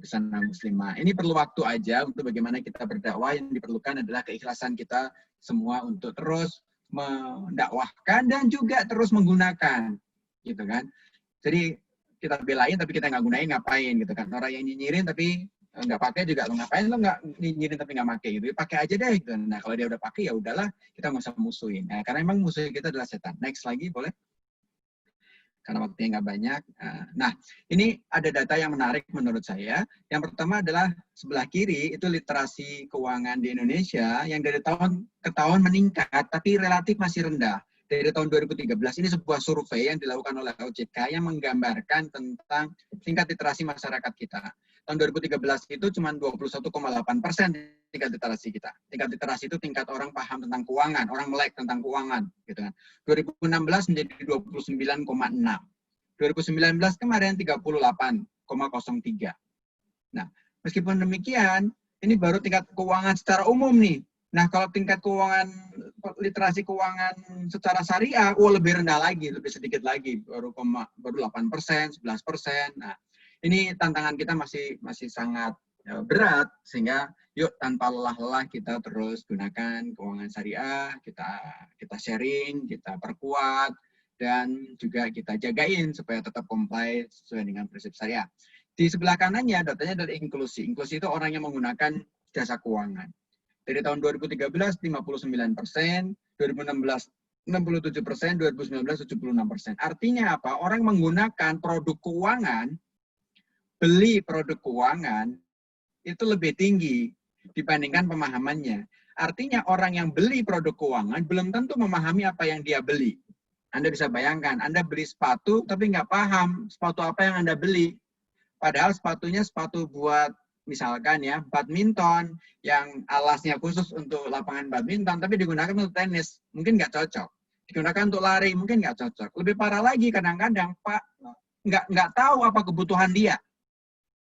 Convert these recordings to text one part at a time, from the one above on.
busana muslimah. Ini perlu waktu aja untuk bagaimana kita berdakwah. Yang diperlukan adalah keikhlasan kita semua untuk terus mendakwahkan dan juga terus menggunakan, gitu kan. Jadi kita belain tapi kita nggak gunain, ngapain gitu kan. Orang yang nyinyirin tapi nggak pakai juga, lo ngapain lo nggak nyinyirin tapi nggak pakai gitu. Pakai aja deh gitu. Nah kalau dia udah pakai ya udahlah, kita nggak usah musuhin. Nah, karena emang musuh kita adalah setan. Next lagi boleh? Karena waktunya nggak banyak. Nah, ini ada data yang menarik menurut saya. Yang pertama adalah sebelah kiri, itu literasi keuangan di Indonesia yang dari tahun ke tahun meningkat, tapi relatif masih rendah. Dari tahun 2013, ini sebuah survei yang dilakukan oleh OJK yang menggambarkan tentang tingkat literasi masyarakat kita. Tahun 2013 itu cuma 21,8% tingkat literasi kita. Tingkat literasi itu tingkat orang paham tentang keuangan, orang melek tentang keuangan, gitu kan. 2016 menjadi 29,6. 2019 kemarin 38,03. Nah, meskipun demikian, ini baru tingkat keuangan secara umum nih. Nah, kalau tingkat keuangan, literasi keuangan secara syariah, lebih rendah lagi, lebih sedikit lagi, baru 8%, 11%. Nah, ini tantangan kita masih sangat berat, sehingga yuk tanpa lelah-lelah kita terus gunakan keuangan syariah, kita sharing, kita perkuat, dan juga kita jagain supaya tetap comply sesuai dengan prinsip syariah. Di sebelah kanannya datanya dari inklusi. Inklusi itu orang yang menggunakan jasa keuangan. Dari tahun 2013 59%, 2016 67%, 2019 76%. Artinya apa? Orang menggunakan produk keuangan, beli produk keuangan itu lebih tinggi dibandingkan pemahamannya. Artinya orang yang beli produk keuangan belum tentu memahami apa yang dia beli. Anda bisa bayangkan, Anda beli sepatu tapi nggak paham sepatu apa yang Anda beli. Padahal sepatunya sepatu buat misalkan ya badminton yang alasnya khusus untuk lapangan badminton tapi digunakan untuk tenis, mungkin nggak cocok. Digunakan untuk lari, mungkin nggak cocok. Lebih parah lagi kadang-kadang Pak nggak tahu apa kebutuhan dia.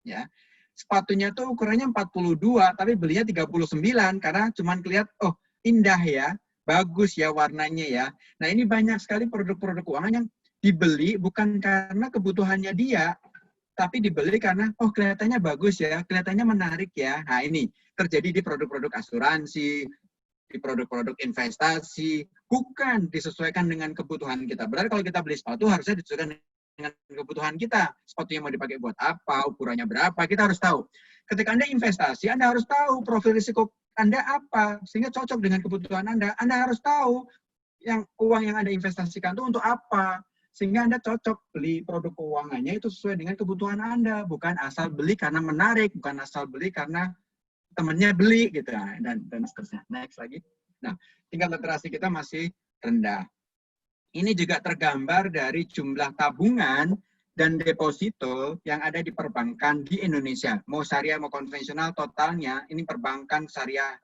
Ya, sepatunya tuh ukurannya 42 tapi belinya 39 karena cuman kelihatan indah ya, bagus ya warnanya ya. Nah, ini banyak sekali produk-produk keuangan yang dibeli bukan karena kebutuhannya dia, tapi dibeli karena kelihatannya bagus ya, kelihatannya menarik ya. Nah, ini terjadi di produk-produk asuransi, di produk-produk investasi, bukan disesuaikan dengan kebutuhan kita. Berarti kalau kita beli sepatu harusnya disesuaikan dengan kebutuhan kita. Sepatunya mau dipakai buat apa, ukurannya berapa, kita harus tahu. Ketika Anda investasi, Anda harus tahu profil risiko Anda apa, sehingga cocok dengan kebutuhan Anda. Anda harus tahu uang yang Anda investasikan itu untuk apa, sehingga Anda cocok beli produk keuangannya itu sesuai dengan kebutuhan Anda, bukan asal beli karena menarik, bukan asal beli karena temannya beli, gitu, dan seterusnya. Next lagi. Nah, tingkat literasi kita masih rendah. Ini juga tergambar dari jumlah tabungan dan deposito yang ada di perbankan di Indonesia. Mau syariah mau konvensional totalnya, ini perbankan syariah,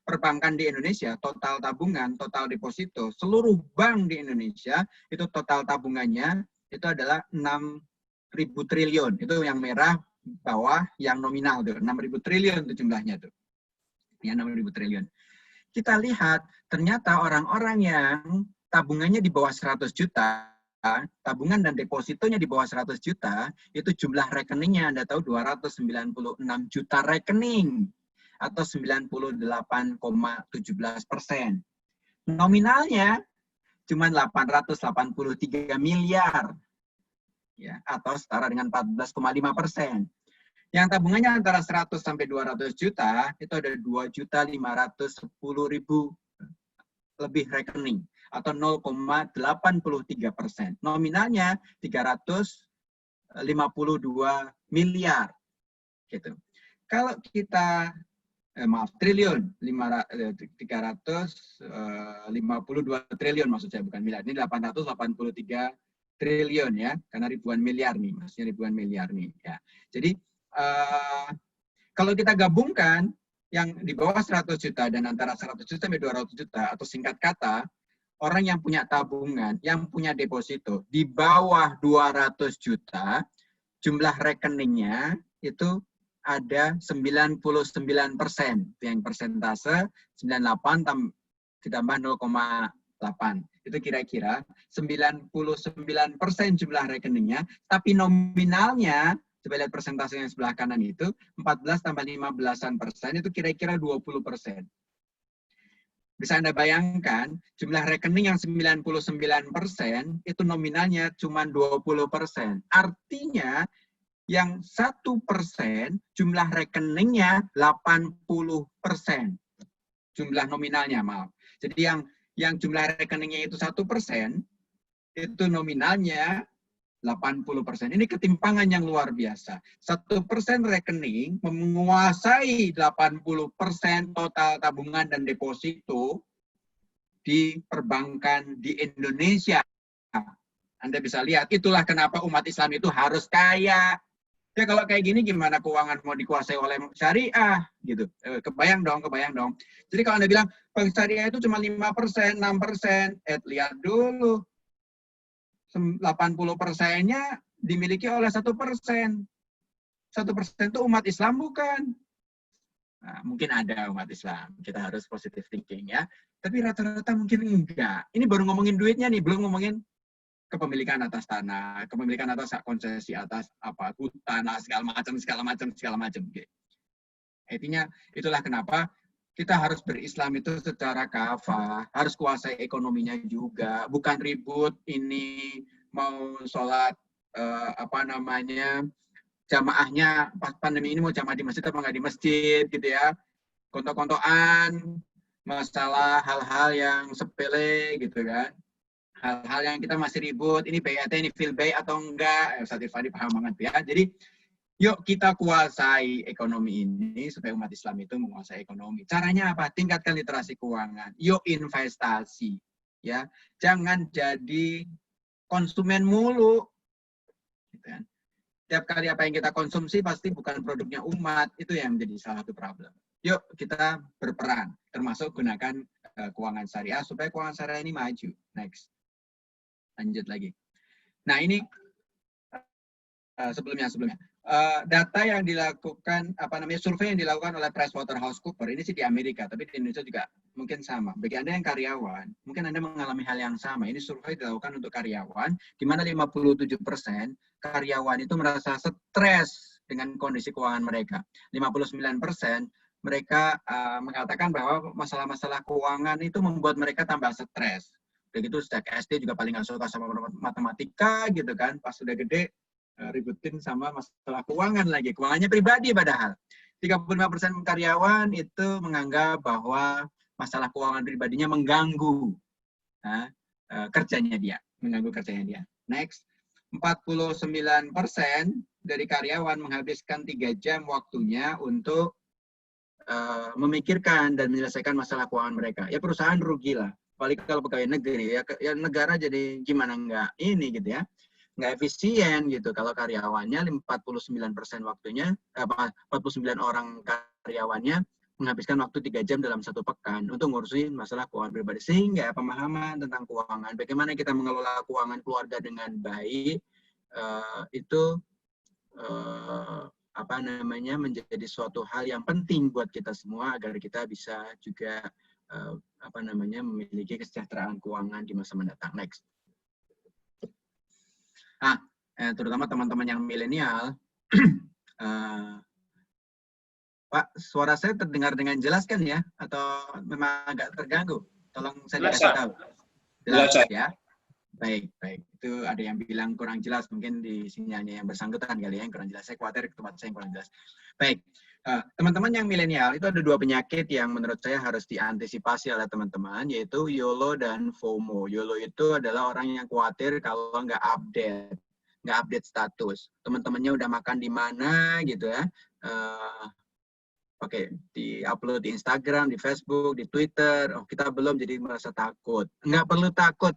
perbankan di Indonesia, total tabungan, total deposito, seluruh bank di Indonesia, itu total tabungannya, itu adalah 6.000 triliun. Itu yang merah bawah, yang nominal tuh, 6.000 triliun itu jumlahnya tuh. Ya, 6.000 triliun. Kita lihat, ternyata orang-orang yang tabungannya di bawah 100 juta, tabungan dan depositonya di bawah 100 juta, itu jumlah rekeningnya Anda tahu 296 juta rekening atau 98,17%. Nominalnya cuma 883 miliar ya, atau setara dengan 14,5%. Yang tabungannya antara 100 sampai 200 juta, itu ada 2.510.000 lebih rekening atau 0,83%. Nominalnya 352 miliar. Gitu. Kalau kita triliun, 352 triliun maksud saya, bukan miliar. Ini 883 triliun ya, karena ribuan miliar nih, maksudnya ribuan miliar nih ya. Jadi kalau kita gabungkan yang di bawah 100 juta dan antara 100 juta sampai 200 juta, atau singkat kata, orang yang punya tabungan, yang punya deposito di bawah 200 juta, jumlah rekeningnya itu ada 99%. Yang persentase 98 ditambah 0,8. Itu kira-kira 99% jumlah rekeningnya, tapi nominalnya Coba lihat persentase yang sebelah kanan itu, 14 tambah 15% itu kira-kira 20%. Bisa Anda bayangkan, jumlah rekening yang 99% itu nominalnya cuma 20%. Artinya, yang 1% jumlah rekeningnya 80%. Jumlah nominalnya, maaf. Jadi yang jumlah rekeningnya itu 1%, itu nominalnya 80%. Ini ketimpangan yang luar biasa. 1% rekening menguasai 80% total tabungan dan deposito di perbankan di Indonesia. Anda bisa lihat, itulah kenapa umat Islam itu harus kaya. Ya kalau kayak gini gimana keuangan mau dikuasai oleh syariah gitu. Kebayang dong. Jadi kalau Anda bilang bank syariah itu cuma 5%, 6%, lihat dulu. 80%-nya dimiliki oleh 1%. 1% itu umat Islam bukan? Nah, mungkin ada umat Islam. Kita harus positive thinking ya. Tapi rata-rata mungkin enggak. Ini baru ngomongin duitnya nih, belum ngomongin kepemilikan atas tanah, kepemilikan atas hak konsesi atas apa hutan, segala macam. Intinya itulah kenapa kita harus berislam itu secara kafah, harus kuasai ekonominya juga, bukan ribut ini mau sholat jamaahnya pas pandemi ini mau jamaah di masjid apa nggak di masjid gitu ya, kontok-kontokan masalah hal-hal yang sepele gitu kan, hal-hal yang kita masih ribut, ini BAT, ini fil bay atau enggak, Ustaz Irfadi paham banget ya. Jadi yuk kita kuasai ekonomi ini supaya umat Islam itu menguasai ekonomi. Caranya apa? Tingkatkan literasi keuangan. Yuk investasi, ya. Jangan jadi konsumen mulu. Gitu kan. Tiap kali apa yang kita konsumsi pasti bukan produknya umat. Itu yang menjadi salah satu problem. Yuk kita berperan, termasuk gunakan keuangan syariah supaya keuangan syariah ini maju. Next. Lanjut lagi. Nah ini sebelumnya. Data yang dilakukan, survei yang dilakukan oleh PricewaterhouseCoopers, ini sih di Amerika, tapi di Indonesia juga mungkin sama. Bagi Anda yang karyawan, mungkin Anda mengalami hal yang sama. Ini survei dilakukan untuk karyawan, di mana 57% karyawan itu merasa stres dengan kondisi keuangan mereka. 59% mereka mengatakan bahwa masalah-masalah keuangan itu membuat mereka tambah stres. Begitu sejak SD juga paling nggak suka sama matematika gitu kan, pas sudah gede ributin sama masalah keuangan lagi. Keuangannya pribadi padahal. 35% karyawan itu menganggap bahwa masalah keuangan pribadinya mengganggu kerjanya dia. Next. 49% dari karyawan menghabiskan 3 jam waktunya untuk memikirkan dan menyelesaikan masalah keuangan mereka. Ya perusahaan rugilah. Apalagi kalau pegawai negeri, ya negara jadi gimana enggak ini gitu ya. Nggak efisien gitu kalau karyawannya 49% waktunya 49 orang karyawannya menghabiskan waktu 3 jam dalam 1 pekan untuk ngurusin masalah keuangan pribadi, sehingga pemahaman tentang keuangan, bagaimana kita mengelola keuangan keluarga dengan baik itu menjadi suatu hal yang penting buat kita semua agar kita bisa juga memiliki kesejahteraan keuangan di masa mendatang. Next. Terutama teman-teman yang milenial, Pak, suara saya terdengar dengan jelas kan ya? Atau memang agak terganggu? Tolong saya dikasih tahu. Jelas ya? Baik. Itu ada yang bilang kurang jelas, mungkin di sinyalnya yang bersangkutan kali ya, yang kurang jelas. Saya khawatir tempat saya yang kurang jelas. Baik, teman-teman yang milenial, itu ada 2 penyakit yang menurut saya harus diantisipasi oleh teman-teman, yaitu YOLO dan FOMO. YOLO itu adalah orang yang khawatir kalau nggak update status. Teman-temannya udah makan di mana gitu ya. Di-upload di Instagram, di Facebook, di Twitter. Oh, kita belum, jadi merasa takut. Nggak perlu takut.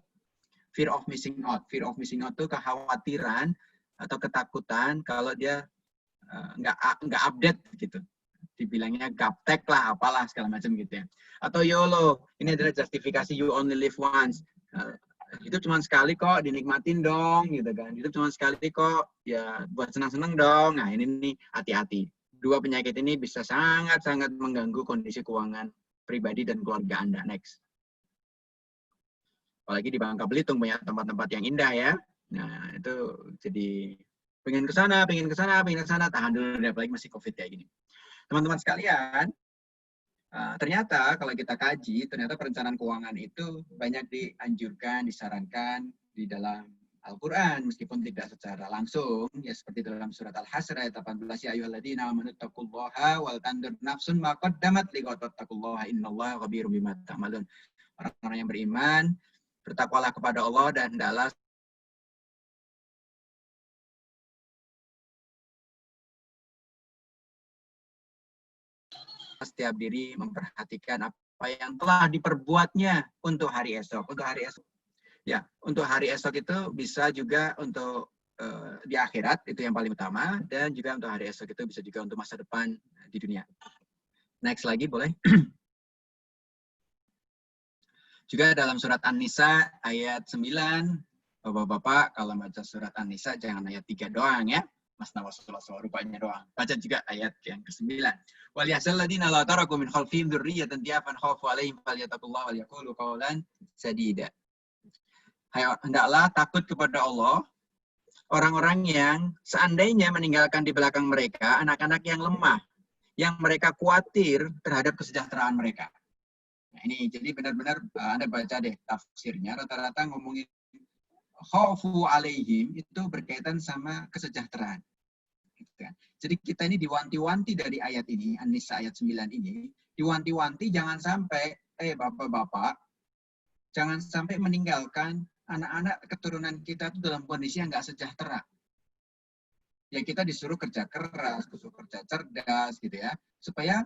Fear of missing out. Fear of missing out itu kekhawatiran atau ketakutan kalau dia nggak update gitu. Dibilangnya gaptek lah, apalah segala macam gitu ya. Atau YOLO, ini adalah justifikasi you only live once. Itu cuma sekali kok, dinikmatin dong gitu kan. Itu cuma sekali kok, ya buat senang-senang dong. Nah ini nih hati-hati. 2 penyakit ini bisa sangat-sangat mengganggu kondisi keuangan pribadi dan keluarga Anda. Next. Apalagi di Bangka Belitung banyak tempat-tempat yang indah ya. Nah itu jadi pengen ke sana, tahan dulu, apalagi masih COVID kayak gini. Teman-teman sekalian, ternyata kalau kita kaji, ternyata perencanaan keuangan itu banyak dianjurkan, disarankan di dalam Al-Quran, meskipun tidak secara langsung, ya seperti dalam surat Al-Hasr ayat 18, ya ayyuhalladzina amanu taqullaha wal tandur nafsun ma qaddamat liqad taqullaha innallaha khabirum bima ta'malun. Orang-orang yang beriman, bertakwalah kepada Allah dan hendaklah setiap diri memperhatikan apa yang telah diperbuatnya untuk hari esok. Untuk hari esok, ya, untuk hari esok itu bisa juga untuk di akhirat, itu yang paling utama, dan juga untuk hari esok itu bisa juga untuk masa depan di dunia. Next lagi boleh. Juga dalam surat An-Nisa ayat 9, Bapak-bapak kalau baca surat An-Nisa jangan ayat 3 doang ya. Mas Nawasullah rupanya doang. Baca juga ayat yang ke-9. Wal yahzal ladina la taraku min khalfihim dzurriyyatan dhiyafan khafu alaihim falyattaqullaha wal yaqulu qawlan sadida. Hendaklah takut kepada Allah orang-orang yang seandainya meninggalkan di belakang mereka anak-anak yang lemah, yang mereka khawatir terhadap kesejahteraan mereka. Nah, ini jadi benar-benar Anda baca deh tafsirnya, rata-rata ngomongin khaufu alaihim itu berkaitan sama kesejahteraan. Jadi kita ini diwanti-wanti dari ayat ini, An-Nisa ayat 9 ini, diwanti-wanti jangan sampai, bapak-bapak, jangan sampai meninggalkan anak-anak keturunan kita itu dalam kondisi yang nggak sejahtera. Ya kita disuruh kerja keras, disuruh kerja cerdas gitu ya, supaya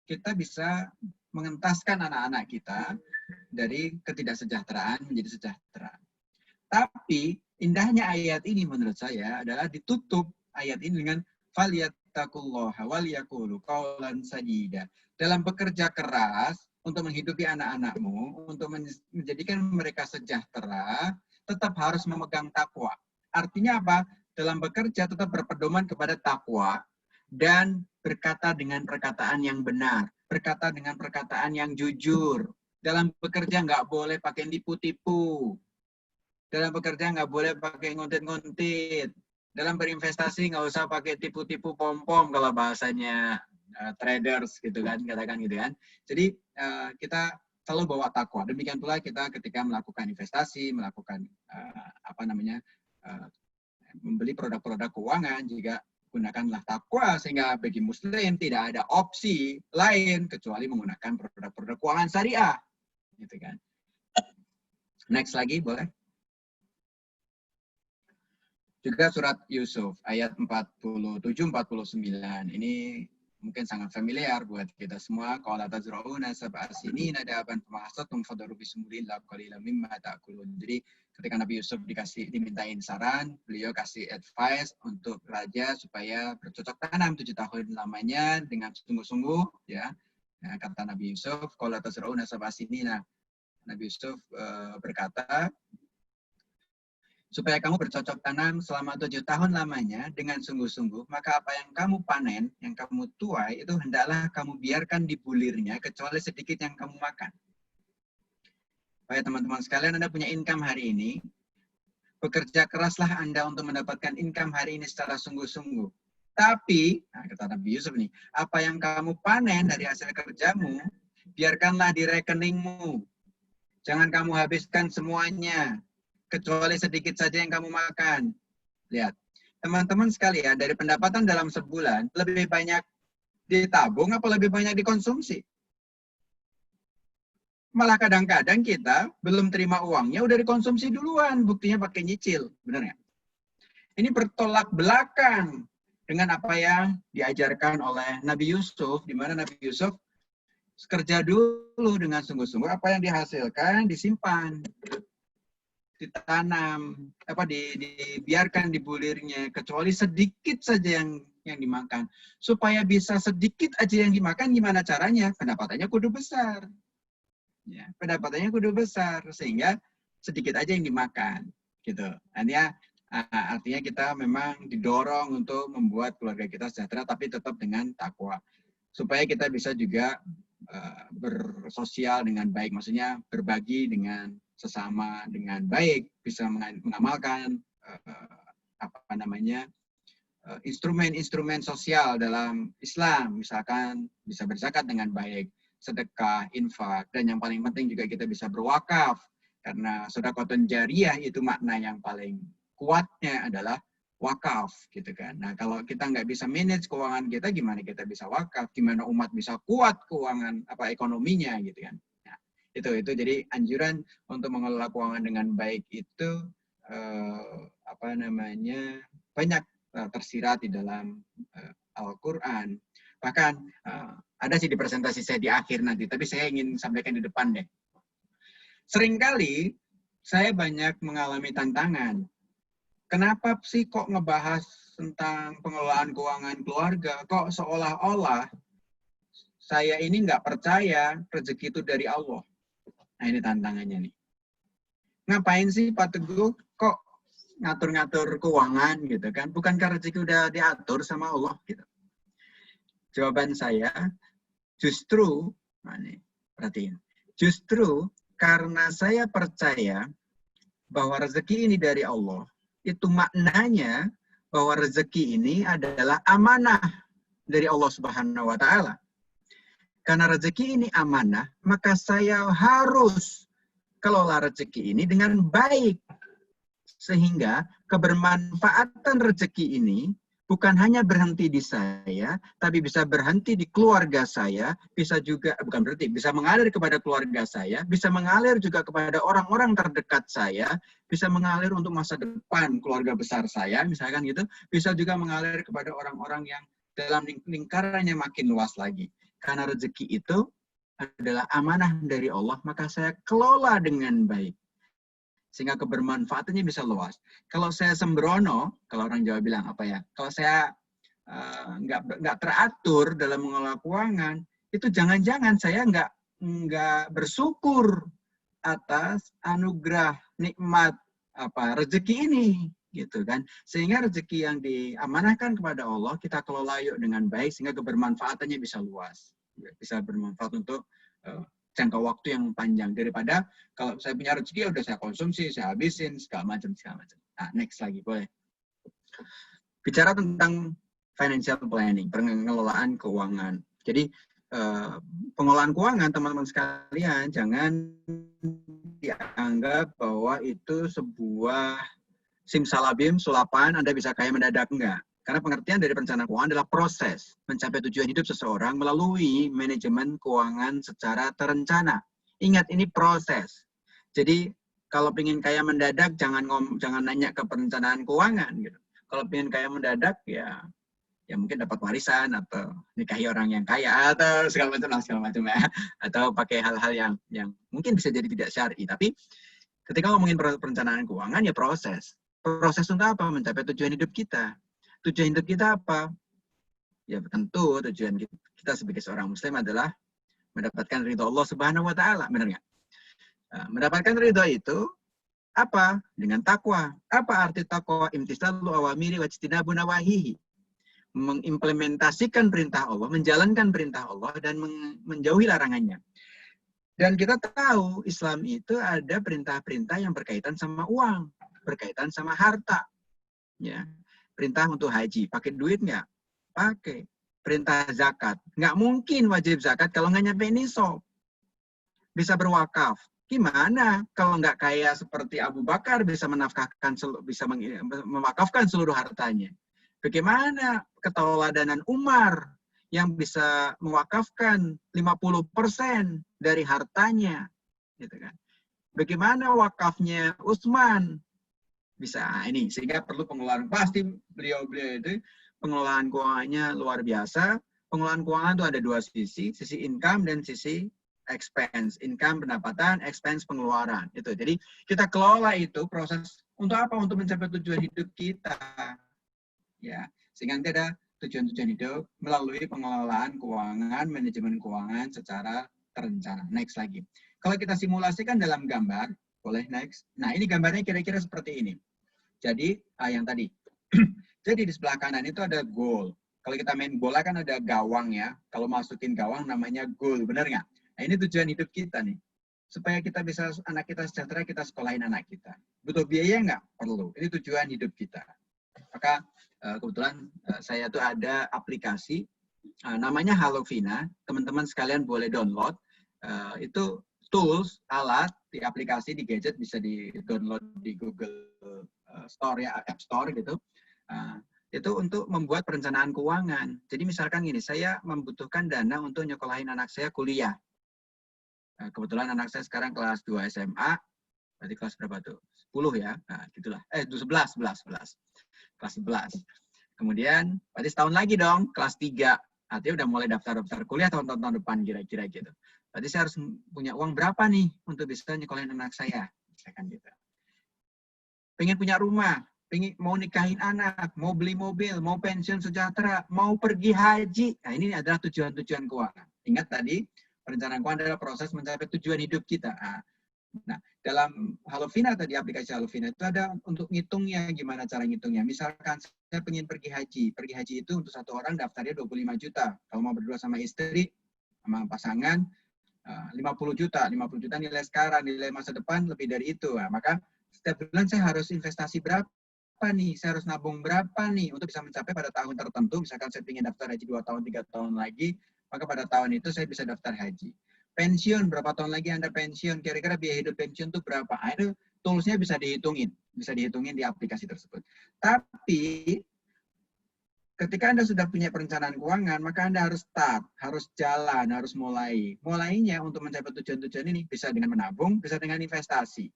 kita bisa mengentaskan anak-anak kita dari ketidaksejahteraan menjadi sejahtera. Tapi indahnya ayat ini menurut saya adalah ditutup ayat ini dengan falyattaqullaha wal yaqulu qawlan sadida. Dalam bekerja keras untuk menghidupi anak-anakmu, untuk menjadikan mereka sejahtera, tetap harus memegang takwa. Artinya apa? Dalam bekerja tetap berpedoman kepada takwa dan berkata dengan perkataan yang benar, berkata dengan perkataan yang jujur. Dalam bekerja nggak boleh pakai tipu-tipu. Dalam bekerja nggak boleh pakai ngontit-ngontit. Dalam berinvestasi nggak usah pakai tipu-tipu pom-pom kalau bahasanya traders gitu kan, katakan gitu kan. Jadi kita selalu bawa takwa. Demikian pula kita ketika melakukan investasi, melakukan membeli produk-produk keuangan juga gunakanlah takwa sehingga bagi muslim tidak ada opsi lain kecuali menggunakan produk-produk keuangan syariah, gitu kan. Next lagi boleh. Juga surat Yusuf ayat 47-49 ini mungkin sangat familiar buat kita semua. Qala tazra'una sab'a sinina da'aban famahassatum fadaru bismillah qalilan mimma ta'kulun. Jadi ketika Nabi Yusuf dimintain saran, beliau kasih advice untuk raja supaya bercocok tanam 7 tahun lamanya dengan sungguh-sungguh ya. Nah, kata Nabi Yusuf, qala tazra'una sab'a sinina. Nabi Yusuf berkata, supaya kamu bercocok tanam selama 7 tahun lamanya dengan sungguh-sungguh, maka apa yang kamu panen, yang kamu tuai, itu hendaklah kamu biarkan di bulirnya, kecuali sedikit yang kamu makan. Baik teman-teman sekalian, Anda punya income hari ini, bekerja keraslah Anda untuk mendapatkan income hari ini secara sungguh-sungguh. Tapi, nah kata Nabi Yusuf nih, apa yang kamu panen dari hasil kerjamu, biarkanlah di rekeningmu. Jangan kamu habiskan semuanya, kecuali sedikit saja yang kamu makan. Lihat, teman-teman sekalian, dari pendapatan dalam sebulan, lebih banyak ditabung apa lebih banyak dikonsumsi? Malah kadang-kadang kita belum terima uangnya, udah dikonsumsi duluan, buktinya pakai nyicil. Benar ya? Ini bertolak belakang dengan apa yang diajarkan oleh Nabi Yusuf, di mana Nabi Yusuf kerja dulu dengan sungguh-sungguh, apa yang dihasilkan disimpan, ditanam, dibiarkan di bulirnya, kecuali sedikit saja yang dimakan. Supaya bisa sedikit aja yang dimakan, gimana caranya? Pendapatannya kudu besar. Ya, pendapatannya kudu besar, sehingga sedikit aja yang dimakan. Gitu. Artinya kita memang didorong untuk membuat keluarga kita sejahtera, tapi tetap dengan takwa. Supaya kita bisa juga bersosial dengan baik, maksudnya berbagi dengan sesama dengan baik, bisa mengamalkan instrumen-instrumen sosial dalam Islam, misalkan bisa berzakat dengan baik, sedekah, infak, dan yang paling penting juga kita bisa berwakaf, karena sedekahun jariyah itu makna yang paling kuatnya adalah wakaf, gitu kan. Nah, kalau kita nggak bisa manage keuangan kita, gimana kita bisa wakaf? Gimana umat bisa kuat keuangan ekonominya, gitu kan? Nah, itu jadi anjuran untuk mengelola keuangan dengan baik itu banyak tersirat di dalam Al-Quran. Bahkan ada sih di presentasi saya di akhir nanti, tapi saya ingin sampaikan di depan deh. Seringkali saya banyak mengalami tantangan. Kenapa sih kok ngebahas tentang pengelolaan keuangan keluarga? Kok seolah-olah saya ini nggak percaya rezeki itu dari Allah. Nah, ini tantangannya nih. Ngapain sih Pak Teguh kok ngatur-ngatur keuangan gitu kan? Bukankah rezeki udah diatur sama Allah gitu? Jawaban saya justru, perhatiin, justru karena saya percaya bahwa rezeki ini dari Allah, itu maknanya bahwa rezeki ini adalah amanah dari Allah Subhanahu wa Ta'ala. Karena rezeki ini amanah, maka saya harus kelola rezeki ini dengan baik. Sehingga kebermanfaatan rezeki ini bukan hanya berhenti di saya, tapi bisa berhenti di keluarga saya, bisa juga, bukan berhenti, bisa mengalir kepada keluarga saya, bisa mengalir juga kepada orang-orang terdekat saya, bisa mengalir untuk masa depan keluarga besar saya, misalkan gitu, bisa juga mengalir kepada orang-orang yang dalam lingkarannya makin luas lagi. Karena rezeki itu adalah amanah dari Allah, maka saya kelola dengan baik. Sehingga kebermanfaatannya bisa luas. Kalau saya sembrono, kalau orang Jawa bilang apa ya, kalau saya nggak teratur dalam mengelola keuangan, itu jangan-jangan saya nggak bersyukur atas anugerah nikmat rezeki ini, gitu kan. Sehingga rezeki yang diamanahkan kepada Allah kita kelola yuk dengan baik sehingga kebermanfaatannya bisa luas, bisa bermanfaat untuk jangka waktu yang panjang, daripada kalau saya punya rezeki udah saya konsumsi, saya habisin segala macam. Nah, next lagi boleh. Bicara tentang financial planning, pengelolaan keuangan. Jadi pengelolaan keuangan teman-teman sekalian jangan dianggap bahwa itu sebuah simsalabim sulapan Anda bisa kaya mendadak, enggak. Karena pengertian dari perencanaan keuangan adalah proses mencapai tujuan hidup seseorang melalui manajemen keuangan secara terencana. Ingat, ini proses. Jadi kalau ingin kaya mendadak, jangan nanya ke perencanaan keuangan. Gitu. Kalau ingin kaya mendadak, ya mungkin dapat warisan atau nikahi orang yang kaya atau segala macam ya. Atau pakai hal-hal yang mungkin bisa jadi tidak syar'i. Tapi ketika ngomongin perencanaan keuangan, ya proses. Proses untuk apa? Mencapai tujuan hidup kita. Tujuan hidup kita apa? Ya tentu tujuan kita sebagai seorang muslim adalah mendapatkan ridho Allah Subhanahu wa Ta'ala. Benar nggak? Mendapatkan ridho itu apa? Dengan takwa. Apa arti takwa? Imtisalu awamiri wajtinabu nawahihi. Mengimplementasikan perintah Allah, menjalankan perintah Allah, dan menjauhi larangannya. Dan kita tahu Islam itu ada perintah-perintah yang berkaitan sama uang, berkaitan sama harta. Ya. Perintah untuk haji, pakai duit nggak? Pakai. Perintah zakat. Nggak mungkin wajib zakat kalau nggak nyampe nisab. Bisa berwakaf. Gimana kalau nggak kaya seperti Abu Bakar bisa mewakafkan seluruh hartanya? Bagaimana ketauladanan Umar yang bisa mewakafkan 50% dari hartanya? Gitu kan. Bagaimana wakafnya Utsman? Bisa ini, sehingga perlu pengelolaan. Pasti beliau itu pengelolaan keuangannya luar biasa. Pengelolaan keuangan itu ada dua sisi income dan sisi expense. Income pendapatan, expense pengeluaran. Itu. Jadi kita kelola itu proses untuk apa? Untuk mencapai tujuan hidup kita. Ya, sehingga nanti ada tujuan-tujuan hidup melalui pengelolaan keuangan, manajemen keuangan secara terencana. Next lagi. Kalau kita simulasikan dalam gambar, boleh next. Nah, ini gambarnya kira-kira seperti ini. Jadi, yang tadi. Jadi di sebelah kanan itu ada goal. Kalau kita main bola kan ada gawang ya. Kalau masukin gawang namanya goal, benar nggak? Nah, ini tujuan hidup kita nih. Supaya kita bisa, anak kita sejahtera, kita sekolahin anak kita. Butuh biaya nggak? Perlu. Ini tujuan hidup kita. Maka kebetulan saya tuh ada aplikasi namanya Halovina. Teman-teman sekalian boleh download. Itu tools, alat di aplikasi, di gadget, bisa di-download di Google Store ya, App Store gitu. Itu untuk membuat perencanaan keuangan. Jadi misalkan gini, saya membutuhkan dana untuk nyekolahin anak saya kuliah. Kebetulan anak saya sekarang kelas 2 SMA, berarti kelas berapa tuh? 10 ya, nah gitulah. 11. Kelas 11. Kemudian, berarti setahun lagi dong, kelas 3. Artinya udah mulai daftar kuliah tahun depan kira-kira gitu. Berarti saya harus punya uang berapa nih untuk bisa nyekolahin anak saya, misalkan gitu. Pengen punya rumah, mau nikahin anak, mau beli mobil, mau pensiun sejahtera, mau pergi haji. Nah, ini adalah tujuan-tujuan keuangan. Ingat tadi, perencanaan keuangan adalah proses mencapai tujuan hidup kita. Nah, dalam Halovina tadi, aplikasi Halovina itu ada untuk ngitungnya, gimana cara ngitungnya. Misalkan saya pengen pergi haji itu untuk satu orang daftarnya 25 juta. Kalau mau berdua sama istri, sama pasangan, 50 juta. 50 juta nilai sekarang, nilai masa depan lebih dari itu. Nah, maka setiap bulan saya harus investasi berapa nih? Saya harus nabung berapa nih untuk bisa mencapai pada tahun tertentu. Misalkan saya ingin daftar haji 2 tahun, 3 tahun lagi, maka pada tahun itu saya bisa daftar haji. Pensiun, berapa tahun lagi Anda pensiun? Kira-kira biaya hidup pensiun itu berapa? Itu tools-nya bisa dihitungin di aplikasi tersebut. Tapi ketika Anda sudah punya perencanaan keuangan, maka Anda harus start, harus jalan, harus mulai. Mulainya untuk mencapai tujuan-tujuan ini bisa dengan menabung, bisa dengan investasi.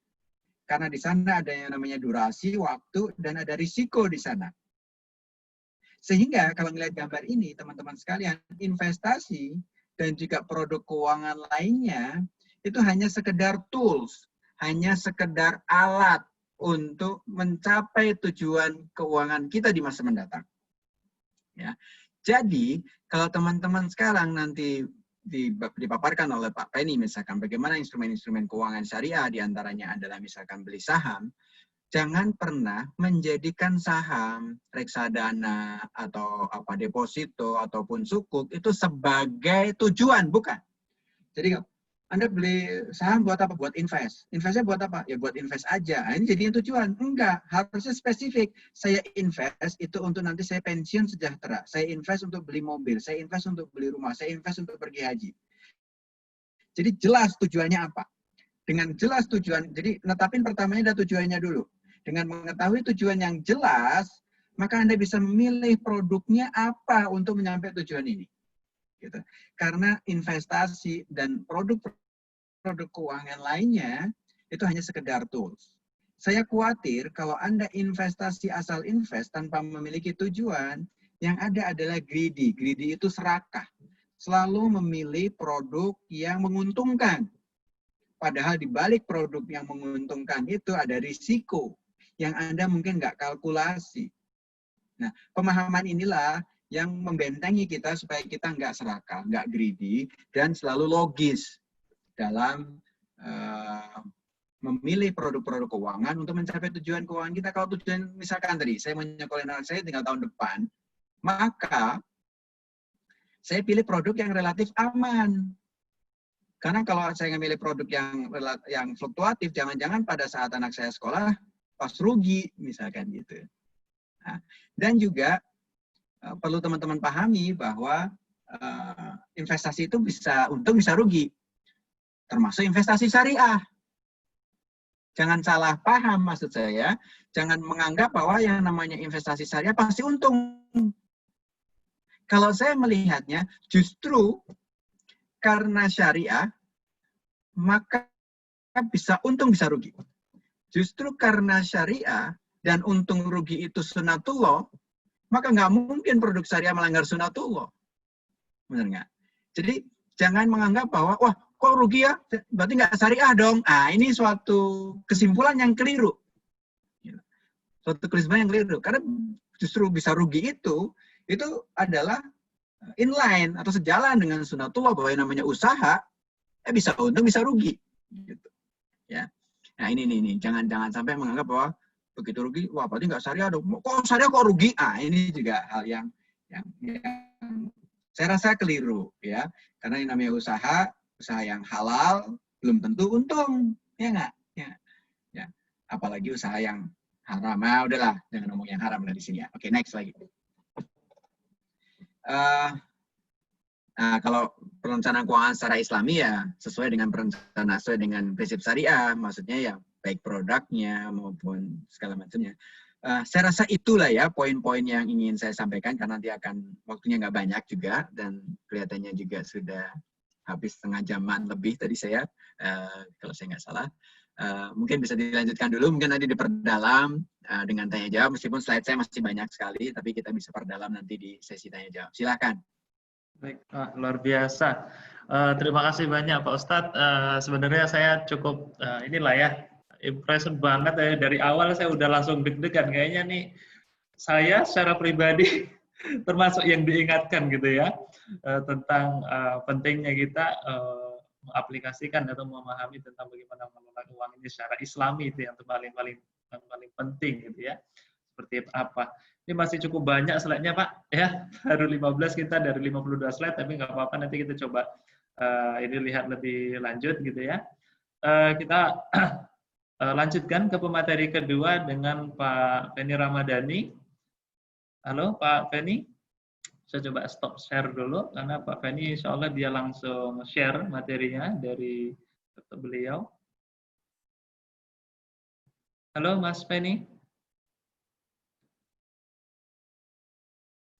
Karena di sana ada yang namanya durasi, waktu, dan ada risiko di sana. Sehingga kalau melihat gambar ini, teman-teman sekalian, investasi dan juga produk keuangan lainnya, itu hanya sekedar tools, hanya sekedar alat untuk mencapai tujuan keuangan kita di masa mendatang. Ya. Jadi, kalau teman-teman sekarang nanti dipaparkan oleh Pak Penny, misalkan bagaimana instrumen-instrumen keuangan syariah, diantaranya adalah misalkan beli saham, jangan pernah menjadikan saham, reksadana, atau apa deposito, ataupun sukuk itu sebagai tujuan, bukan. Jadi Anda beli saham buat apa? Buat invest. Investnya buat apa? Ya buat invest aja. Nah, ini jadinya tujuan. Enggak, harusnya spesifik. Saya invest itu untuk nanti saya pensiun sejahtera. Saya invest untuk beli mobil. Saya invest untuk beli rumah. Saya invest untuk pergi haji. Jadi jelas tujuannya apa. Dengan jelas tujuan, jadi netapin pertamanya ada tujuannya dulu. Dengan mengetahui tujuan yang jelas, maka Anda bisa memilih produknya apa untuk mencapai tujuan ini. Gitu. Karena investasi dan produk keuangan lainnya itu hanya sekedar tools. Saya khawatir kalau Anda investasi asal invest tanpa memiliki tujuan, yang ada adalah greedy. Greedy itu serakah. Selalu memilih produk yang menguntungkan. Padahal di balik produk yang menguntungkan itu ada risiko yang Anda mungkin nggak kalkulasi. Nah, pemahaman inilah yang membentengi kita supaya kita nggak serakah, nggak greedy, dan selalu logis dalam memilih produk-produk keuangan untuk mencapai tujuan keuangan kita. Kalau tujuan, misalkan tadi, saya mau nyekolahin anak saya tinggal tahun depan, maka saya pilih produk yang relatif aman. Karena kalau saya memilih produk yang fluktuatif, jangan-jangan pada saat anak saya sekolah, pas rugi, misalkan gitu. Nah, dan juga perlu teman-teman pahami bahwa investasi itu bisa untung, bisa rugi. Termasuk investasi syariah. Jangan salah paham maksud saya, jangan menganggap bahwa yang namanya investasi syariah pasti untung. Kalau saya melihatnya justru karena syariah, maka bisa untung bisa rugi. Justru karena syariah dan untung rugi itu sunatullah, maka nggak mungkin produk syariah melanggar sunatullah. Benar nggak? Jadi jangan menganggap bahwa, wah kok rugi ya, berarti nggak syariah dong. Ah, ini suatu kesimpulan yang keliru. Suatu kesimpulan yang keliru. Karena justru bisa rugi itu adalah inline atau sejalan dengan sunatullah, bahwa yang namanya usaha, bisa untung, bisa rugi. Gitu. Ya. Nah ini jangan sampai menganggap bahwa begitu rugi, wah berarti nggak syariah dong. Kok syariah kok rugi? Ah, ini juga hal yang saya rasa keliru, ya. Karena yang namanya usaha yang halal belum tentu untung, ya nggak? Ya. Apalagi usaha yang Haram. Nah, udahlah, jangan ngomong yang haram lah di sini ya. Oke, next lagi. Nah, kalau perencanaan keuangan secara Islami ya sesuai dengan prinsip syariah, maksudnya ya baik produknya maupun segala macamnya. Saya rasa itulah ya poin-poin yang ingin saya sampaikan karena nanti akan waktunya nggak banyak juga dan kelihatannya juga sudah habis setengah jaman lebih tadi saya kalau saya nggak salah. Mungkin bisa dilanjutkan dulu, mungkin nanti diperdalam dengan tanya jawab meskipun slide saya masih banyak sekali tapi kita bisa perdalam nanti di sesi tanya jawab. Silakan. Baik, luar biasa. Terima kasih banyak Pak Ustadz. Sebenarnya saya cukup inilah ya, impression banget ya. Dari awal saya udah langsung deg-degan. Kayaknya nih saya secara pribadi termasuk yang diingatkan gitu ya tentang pentingnya kita mengaplikasikan atau memahami tentang bagaimana mengelola uang ini secara Islami, itu yang paling penting gitu ya. Seperti apa? Ini masih cukup banyak slide-nya Pak, ya baru 15 kita dari 52 slide, tapi nggak apa-apa nanti kita coba ini lihat lebih lanjut gitu ya. Kita lanjutkan ke pemateri kedua dengan Pak Feni Ramadhani. Halo Pak Feni, saya coba stop share dulu karena Pak Feni insya Allah dia langsung share materinya dari beliau. Halo Mas Feni.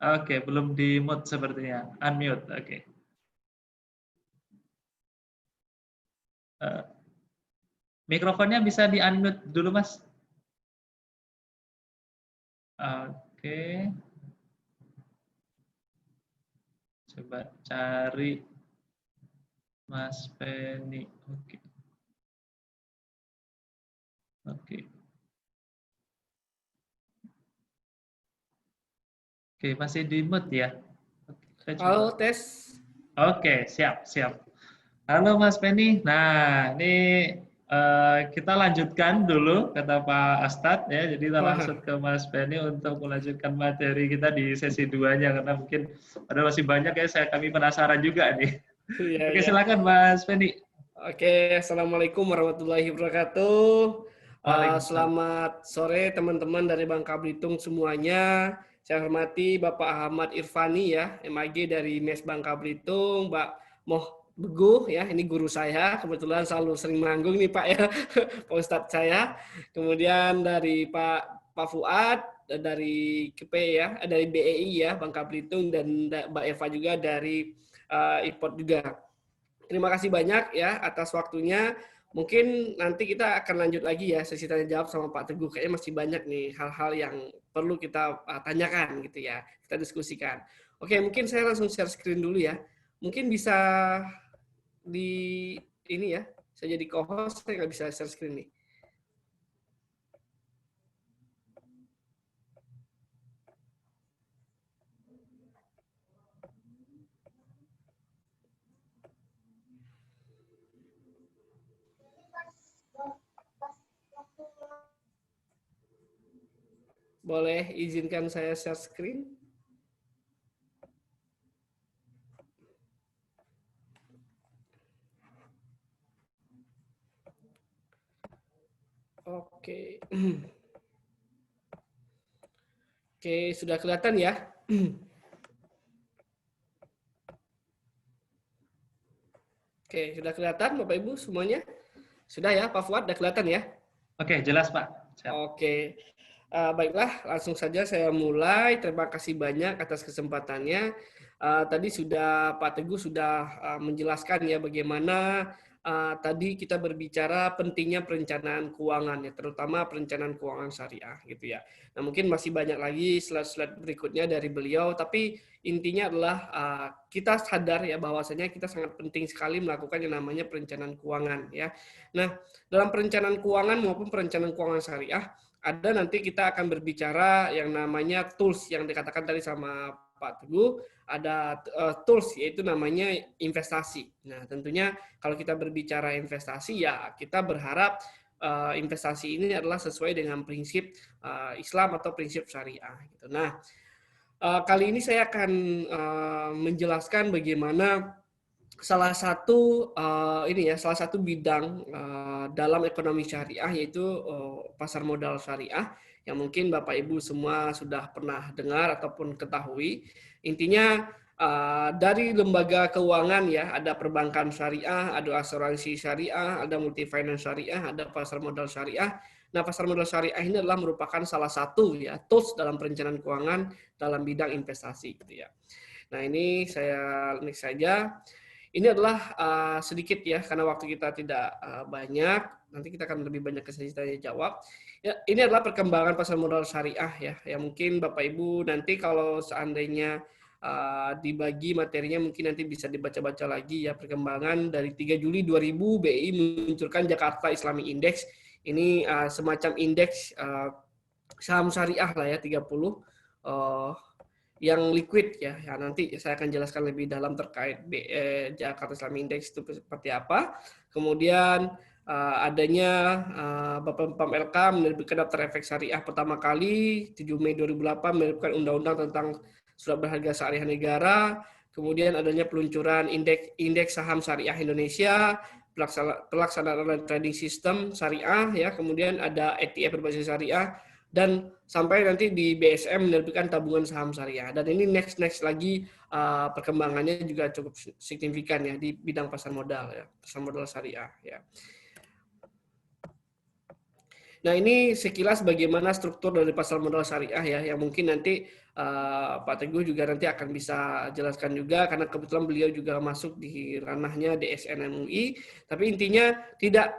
Oke, belum di mute sepertinya. Unmute, oke. Mikrofonnya bisa di unmute dulu, Mas. Oke. Coba cari Mas Feni. Oke. Oke. Oke, masih di mute ya. Halo, tes. Oke, siap. Halo Mas Feni. Nah, ini kita lanjutkan dulu kata Pak Astad ya. Jadi kita langsung ke Mas Feni untuk melanjutkan materi kita di sesi 2-nya karena mungkin ada masih banyak ya. Kami penasaran juga nih. Ya, Oke, silakan Mas Feni. Oke, assalamualaikum warahmatullahi wabarakatuh. Selamat sore teman-teman dari Bangka Belitung semuanya. Saya hormati Bapak Ahmad Irfani ya, MAG dari MES Bangka Belitung, Mbak Moh Beguh ya, ini guru saya, kebetulan selalu sering manggung nih Pak ya, Pak Ustadz saya. Kemudian dari Pak Fuad dari KP ya, dari BEI ya Bangka Belitung dan Mbak Eva juga dari IPOT juga. Terima kasih banyak ya atas waktunya. Mungkin nanti kita akan lanjut lagi ya sesi tanya jawab sama Pak Teguh. Kayaknya masih banyak nih hal-hal yang perlu kita tanyakan gitu ya. Kita diskusikan. Oke, mungkin saya langsung share screen dulu ya. Mungkin bisa di ini ya. Saya jadi co-host, saya nggak bisa share screen nih. Boleh izinkan saya share screen? Oke. Oke, sudah kelihatan ya? Oke, sudah kelihatan Bapak Ibu semuanya? Sudah ya, Pak Fuad, sudah kelihatan ya? Oke, jelas Pak. Siap. Oke. Baiklah, langsung saja saya mulai. Terima kasih banyak atas kesempatannya. Tadi sudah Pak Teguh sudah menjelaskan ya bagaimana tadi kita berbicara pentingnya perencanaan keuangan ya, terutama perencanaan keuangan syariah gitu ya. Nah, mungkin masih banyak lagi slide-slide berikutnya dari beliau, tapi intinya adalah kita sadar ya bahwasanya kita sangat penting sekali melakukan yang namanya perencanaan keuangan ya. Nah, dalam perencanaan keuangan maupun perencanaan keuangan syariah ada nanti kita akan berbicara yang namanya tools yang dikatakan tadi sama Pak Teguh, ada tools yaitu namanya investasi. Nah, tentunya kalau kita berbicara investasi ya kita berharap investasi ini adalah sesuai dengan prinsip Islam atau prinsip syariah gitu. Nah, kali ini saya akan menjelaskan bagaimana salah satu salah satu bidang dalam ekonomi syariah yaitu pasar modal syariah yang mungkin Bapak Ibu semua sudah pernah dengar ataupun ketahui. Intinya dari lembaga keuangan ya, ada perbankan syariah, ada asuransi syariah, ada multi finance syariah, ada pasar modal syariah. Nah, pasar modal syariah ini adalah merupakan salah satu ya tools dalam perencanaan keuangan dalam bidang investasi gitu ya. Nah, ini saya next saja. Ini adalah sedikit ya, karena waktu kita tidak banyak. Nanti kita akan lebih banyak ke sesi tanya jawab. Ya, ini adalah perkembangan pasar modal syariah ya. Ya mungkin Bapak Ibu nanti kalau seandainya dibagi materinya mungkin nanti bisa dibaca-baca lagi ya, perkembangan dari 3 Juli 2000 BI meluncurkan Jakarta Islamic Index. Ini semacam indeks saham syariah lah ya, 30 yang liquid ya. Ya nanti saya akan jelaskan lebih dalam terkait Jakarta Islamic Index itu seperti apa. Kemudian adanya Bapepam LK menerbitkan daftar efek syariah pertama kali 7 Mei 2008, menerbitkan undang-undang tentang surat berharga syariah negara. Kemudian adanya peluncuran indeks saham syariah Indonesia, pelaksanaan trading system syariah ya, kemudian ada ETF berbasis syariah, dan sampai nanti di BSM menerbitkan tabungan saham syariah. Dan ini next lagi perkembangannya juga cukup signifikan ya di bidang pasar modal ya, pasar modal syariah ya. Nah, ini sekilas bagaimana struktur dari pasar modal syariah ya, yang mungkin nanti Pak Teguh juga nanti akan bisa jelaskan juga, karena kebetulan beliau juga masuk di ranahnya DSN MUI. Tapi intinya tidak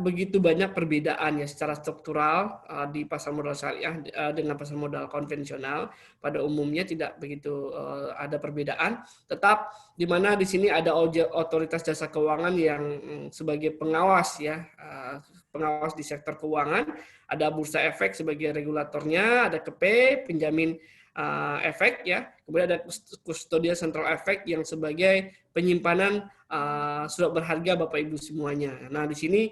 begitu banyak perbedaan ya secara struktural di pasar modal syariah dengan pasar modal konvensional. Pada umumnya tidak begitu ada perbedaan. Tetap di mana di sini ada otoritas jasa keuangan yang sebagai pengawas ya, pengawas di sektor keuangan. Ada Bursa Efek sebagai regulatornya, ada KP, penjamin efek ya, kemudian ada Kustodian Central Efek yang sebagai penyimpanan surat berharga Bapak Ibu semuanya. Nah, di sini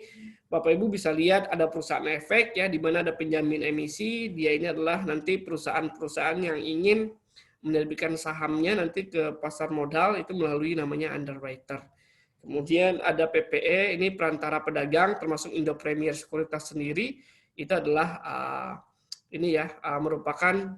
Bapak Ibu bisa lihat ada perusahaan efek ya, di mana ada penjamin emisi. Dia ini adalah nanti perusahaan-perusahaan yang ingin menerbitkan sahamnya nanti ke pasar modal, itu melalui namanya underwriter. Kemudian ada PPE, ini perantara pedagang, termasuk Indo Premier Sekuritas sendiri. Itu adalah ini ya, merupakan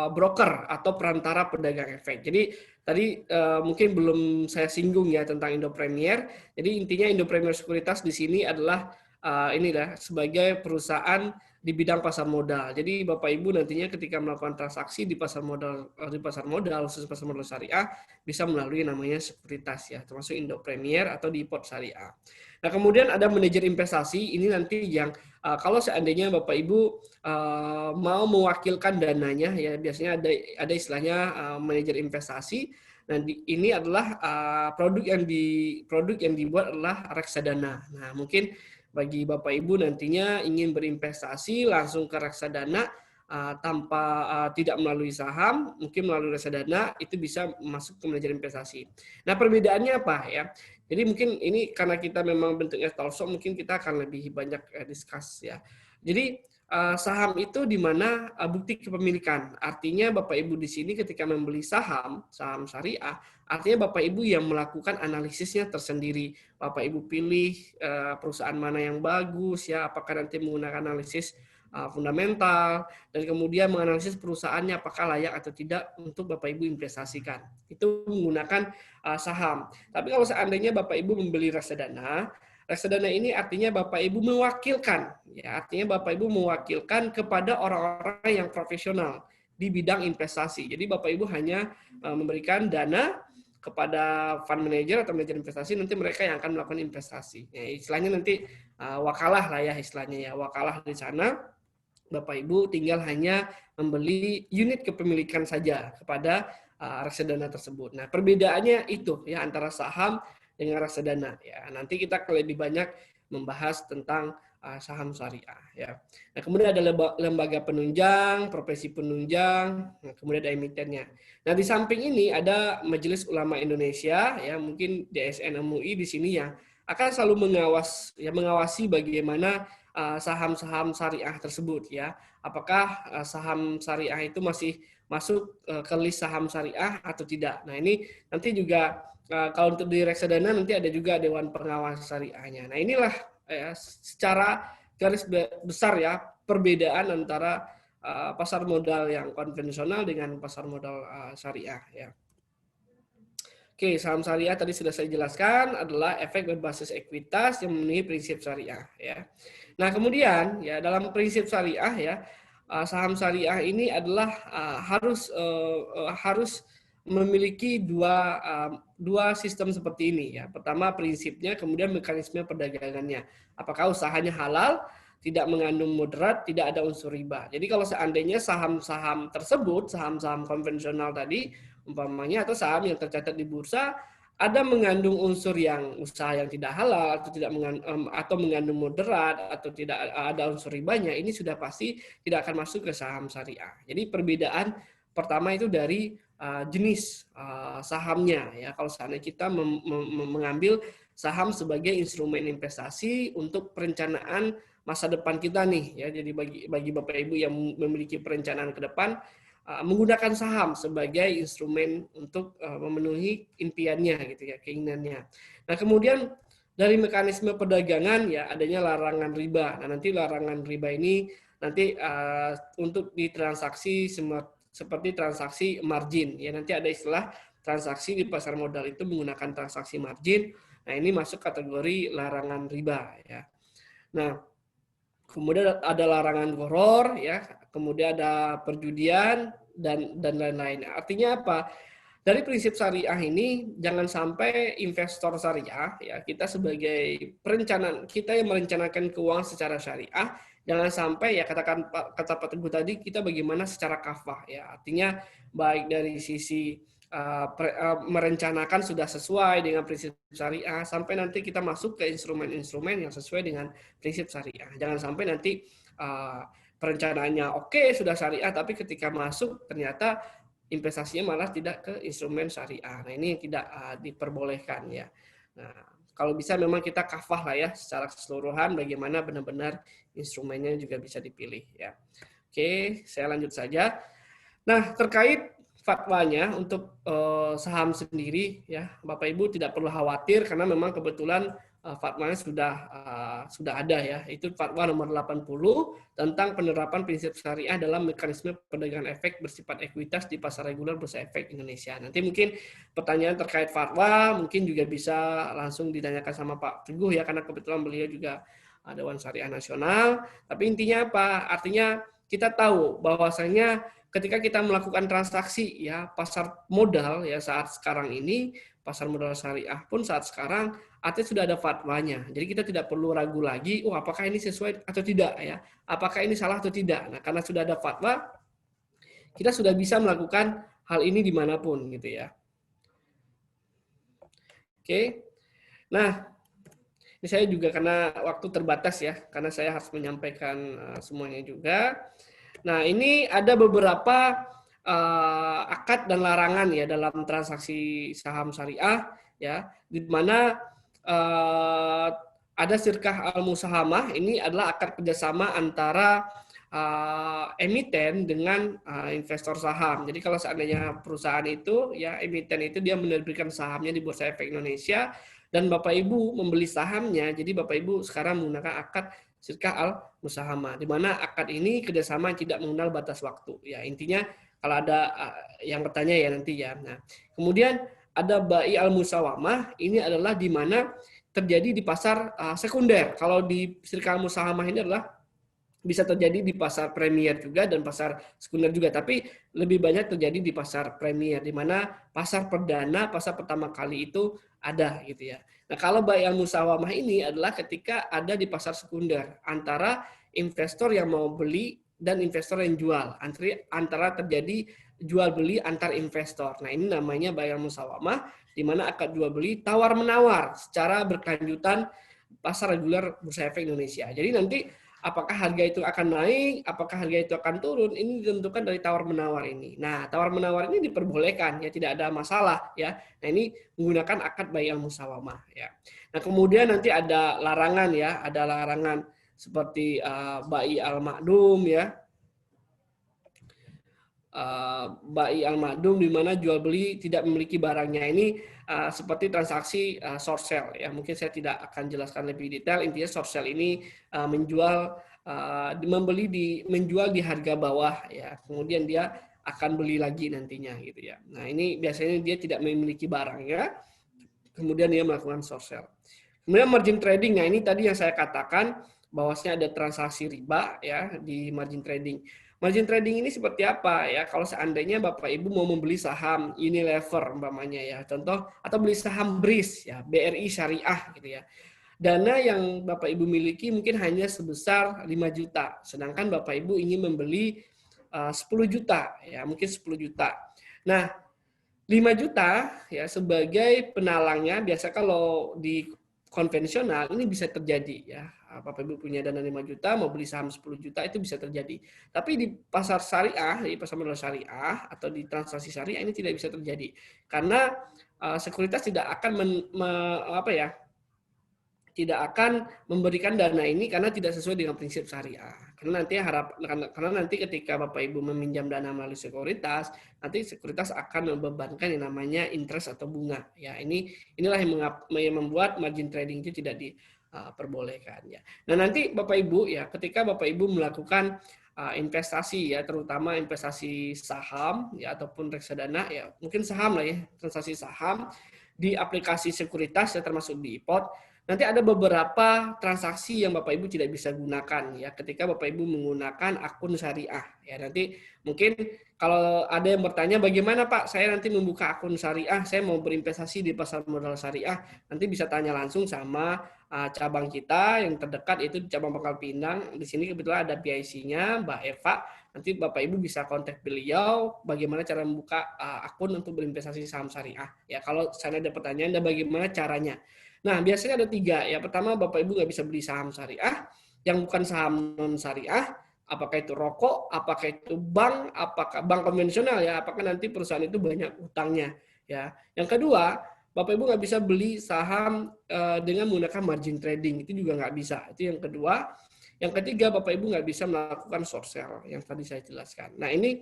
broker atau perantara pedagang efek. Jadi tadi mungkin belum saya singgung ya tentang Indo Premier. Jadi intinya Indo Premier Sekuritas di sini adalah inilah sebagai perusahaan di bidang pasar modal. Jadi Bapak Ibu nantinya ketika melakukan transaksi di pasar modal khusus pasar modal syariah bisa melalui namanya sekuritas ya, termasuk Indo Premier atau di Depot Syariah. Nah, kemudian ada manajer investasi, ini nanti yang kalau seandainya Bapak Ibu mau mewakilkan dananya ya, biasanya ada istilahnya manajer investasi. Nah, ini adalah produk yang dibuat adalah reksadana. Nah, mungkin bagi Bapak Ibu nantinya ingin berinvestasi langsung ke reksadana tanpa tidak melalui saham, mungkin melalui reksadana, itu bisa masuk ke manajer investasi. Nah, perbedaannya apa ya? Jadi mungkin ini karena kita memang bentuknya talkshow, mungkin kita akan lebih banyak discuss ya. Jadi saham itu di mana bukti kepemilikan. Artinya Bapak Ibu di sini ketika membeli saham syariah, artinya Bapak Ibu yang melakukan analisisnya tersendiri. Bapak Ibu pilih perusahaan mana yang bagus ya, apakah nanti menggunakan analisis fundamental, dan kemudian menganalisis perusahaannya apakah layak atau tidak untuk Bapak Ibu investasikan. Itu menggunakan saham. Tapi kalau seandainya Bapak Ibu membeli reksadana ini artinya Bapak Ibu mewakilkan, ya, artinya Bapak Ibu mewakilkan kepada orang-orang yang profesional di bidang investasi. Jadi Bapak Ibu hanya memberikan dana kepada fund manager atau manajer investasi, nanti mereka yang akan melakukan investasi. Ya, istilahnya nanti wakalah lah ya istilahnya ya, wakalah di sana. Bapak Ibu tinggal hanya membeli unit kepemilikan saja kepada reksadana tersebut. Nah, perbedaannya itu ya antara saham dengan reksadana ya. Nanti kita lebih banyak membahas tentang saham syariah ya. Nah, kemudian ada lembaga penunjang, profesi penunjang, nah, kemudian ada emitennya. Nah, di samping ini ada Majelis Ulama Indonesia ya, mungkin DSN MUI di sini yang akan selalu mengawasi bagaimana saham-saham syariah tersebut ya. Apakah saham syariah itu masih masuk ke list saham syariah atau tidak. Nah, ini nanti juga kalau untuk di reksadana nanti ada juga dewan pengawas syariahnya. Nah, inilah secara garis besar ya perbedaan antara pasar modal yang konvensional dengan pasar modal syariah ya. Oke, saham syariah tadi sudah saya jelaskan adalah efek berbasis ekuitas yang memenuhi prinsip syariah ya. Nah, kemudian ya dalam prinsip syariah ya saham syariah ini adalah harus memiliki dua sistem seperti ini ya. Pertama prinsipnya, kemudian mekanisme perdagangannya. Apakah usahanya halal, tidak mengandung moderat, tidak ada unsur riba. Jadi kalau seandainya saham-saham tersebut, saham-saham konvensional tadi, umpamanya atau saham yang tercatat di bursa ada mengandung unsur yang usaha yang tidak halal atau mengandung moderat atau tidak ada unsur ribanya, ini sudah pasti tidak akan masuk ke saham syariah. Jadi perbedaan pertama itu dari jenis sahamnya ya. Kalau seandainya kita mengambil saham sebagai instrumen investasi untuk perencanaan masa depan kita nih ya. Jadi bagi Bapak Ibu yang memiliki perencanaan ke depan, menggunakan saham sebagai instrumen untuk memenuhi impiannya gitu ya, keinginannya. Nah, kemudian dari mekanisme perdagangan ya adanya larangan riba. Nah, nanti larangan riba ini nanti untuk ditransaksi seperti transaksi margin ya, nanti ada istilah transaksi di pasar modal itu menggunakan transaksi margin. Nah, ini masuk kategori larangan riba ya. Nah, kemudian ada larangan gharar ya, kemudian ada perjudian dan lain-lain. Artinya apa? Dari prinsip syariah ini jangan sampai investor syariah ya, kita sebagai kita yang merencanakan keuangan secara syariah, jangan sampai ya kata Pak Teguh tadi, kita bagaimana secara kafah ya. Artinya baik dari sisi merencanakan sudah sesuai dengan prinsip syariah sampai nanti kita masuk ke instrumen-instrumen yang sesuai dengan prinsip syariah. Jangan sampai nanti perencanaannya oke sudah syariah tapi ketika masuk ternyata investasinya malah tidak ke instrumen syariah. Nah, ini tidak diperbolehkan ya. Nah, kalau bisa memang kita kafah lah ya secara keseluruhan bagaimana benar-benar instrumennya juga bisa dipilih ya. Oke, saya lanjut saja. Nah, terkait fatwanya untuk saham sendiri ya Bapak Ibu tidak perlu khawatir karena memang kebetulan fatwanya sudah ada ya, itu fatwa nomor 80 tentang penerapan prinsip syariah dalam mekanisme perdagangan efek bersifat ekuitas di pasar reguler bursa efek Indonesia. Nanti mungkin pertanyaan terkait fatwa mungkin juga bisa langsung ditanyakan sama Pak Teguh ya karena kebetulan beliau juga Dewan Syariah Nasional. Tapi intinya apa? Artinya kita tahu bahwasanya ketika kita melakukan transaksi ya pasar modal ya saat sekarang ini pasar modal syariah pun saat sekarang artinya sudah ada fatwanya. Jadi kita tidak perlu ragu lagi, apakah ini sesuai atau tidak ya? Apakah ini salah atau tidak? Nah, karena sudah ada fatwa, kita sudah bisa melakukan hal ini dimanapun gitu ya. Oke. Nah, ini saya juga karena waktu terbatas ya, karena saya harus menyampaikan semuanya juga. Nah, ini ada beberapa akad dan larangan ya dalam transaksi saham syariah ya, di mana ada syirkah al-musahamah, ini adalah akad kerjasama antara emiten dengan investor saham. Jadi kalau seandainya perusahaan itu ya emiten itu dia menerbitkan sahamnya di Bursa Efek Indonesia dan Bapak Ibu membeli sahamnya, jadi Bapak Ibu sekarang menggunakan akad syirkah al-musahamah, di mana akad ini kerjasama yang tidak mengenal batas waktu. Ya intinya kalau ada yang bertanya ya nanti ya. Nah, kemudian ada bai al-musawamah, ini adalah di mana terjadi di pasar sekunder. Kalau di syirkah al-musahamah ini adalah bisa terjadi di pasar premier juga dan pasar sekunder juga, tapi lebih banyak terjadi di pasar premier, di mana pasar perdana, pasar pertama kali itu ada gitu ya. Nah, kalau bai al-musawamah ini adalah ketika ada di pasar sekunder antara investor yang mau beli dan investor yang jual, antara terjadi jual beli antar investor. Nah, ini namanya bai al-musawamah, di mana akad jual beli tawar menawar secara berkelanjutan pasar reguler Bursa Efek Indonesia. Jadi nanti apakah harga itu akan naik, apakah harga itu akan turun, ini ditentukan dari tawar-menawar ini. Nah, tawar-menawar ini diperbolehkan, ya tidak ada masalah. Ya. Nah, ini menggunakan akad bai al-musawamah. Ya. Nah, kemudian nanti ada larangan, ya, ada larangan seperti bai al-ma'dum, ya. bai al-ma'dum di mana jual beli tidak memiliki barangnya. Ini seperti transaksi short sale ya. Mungkin saya tidak akan jelaskan lebih detail. Intinya short sale ini menjual di harga bawah ya. Kemudian dia akan beli lagi nantinya gitu ya. Nah, ini biasanya dia tidak memiliki barangnya. Kemudian dia melakukan short sale. Kemudian margin trading. Nah, ini tadi yang saya katakan bahwasanya ada transaksi riba ya di margin trading. Margin trading ini seperti apa ya? Kalau seandainya Bapak Ibu mau membeli saham Unilever umpamanya ya, contoh, atau beli saham BRIS ya, BRI Syariah gitu ya. Dana yang Bapak Ibu miliki mungkin hanya sebesar 5 juta, sedangkan Bapak Ibu ingin membeli 10 juta ya, mungkin 10 juta. Nah, 5 juta ya sebagai penalangnya biasa kalau di konvensional ini bisa terjadi ya. Bapak Ibu punya dana 5 juta mau beli saham 10 juta itu bisa terjadi. Tapi di pasar syariah, di pasar modal syariah atau di transaksi syariah ini tidak bisa terjadi. Karena sekuritas tidak akan tidak akan memberikan dana ini karena tidak sesuai dengan prinsip syariah. Karena nanti ketika Bapak Ibu meminjam dana melalui sekuritas, nanti sekuritas akan membebankan yang namanya interest atau bunga. Ya, inilah yang membuat margin trading itu tidak diperbolehkan ya. Nah, nanti Bapak Ibu ya, ketika Bapak Ibu melakukan investasi ya, terutama investasi saham ya ataupun reksadana ya, mungkin saham lah ya, transaksi saham di aplikasi sekuritas ya termasuk di IPOT. Nanti ada beberapa transaksi yang Bapak Ibu tidak bisa gunakan ya ketika Bapak Ibu menggunakan akun syariah. Ya, nanti mungkin kalau ada yang bertanya bagaimana Pak, saya nanti membuka akun syariah, saya mau berinvestasi di pasar modal syariah, nanti bisa tanya langsung sama cabang kita yang terdekat itu di cabang Pangkal Pinang. Di sini kebetulan ada PIC-nya Mbak Eva. Nanti Bapak Ibu bisa kontak beliau bagaimana cara membuka akun untuk berinvestasi saham syariah. Ya, kalau saya ada pertanyaan dan bagaimana caranya. Nah, biasanya ada 3. Ya, pertama Bapak Ibu nggak bisa beli saham syariah, yang bukan saham non syariah, apakah itu rokok, apakah itu bank, apakah bank konvensional ya, apakah nanti perusahaan itu banyak utangnya. Ya, yang kedua, Bapak Ibu nggak bisa beli saham dengan menggunakan margin trading, itu juga nggak bisa. Itu yang kedua. Yang ketiga, Bapak Ibu nggak bisa melakukan short sale yang tadi saya jelaskan. Nah, ini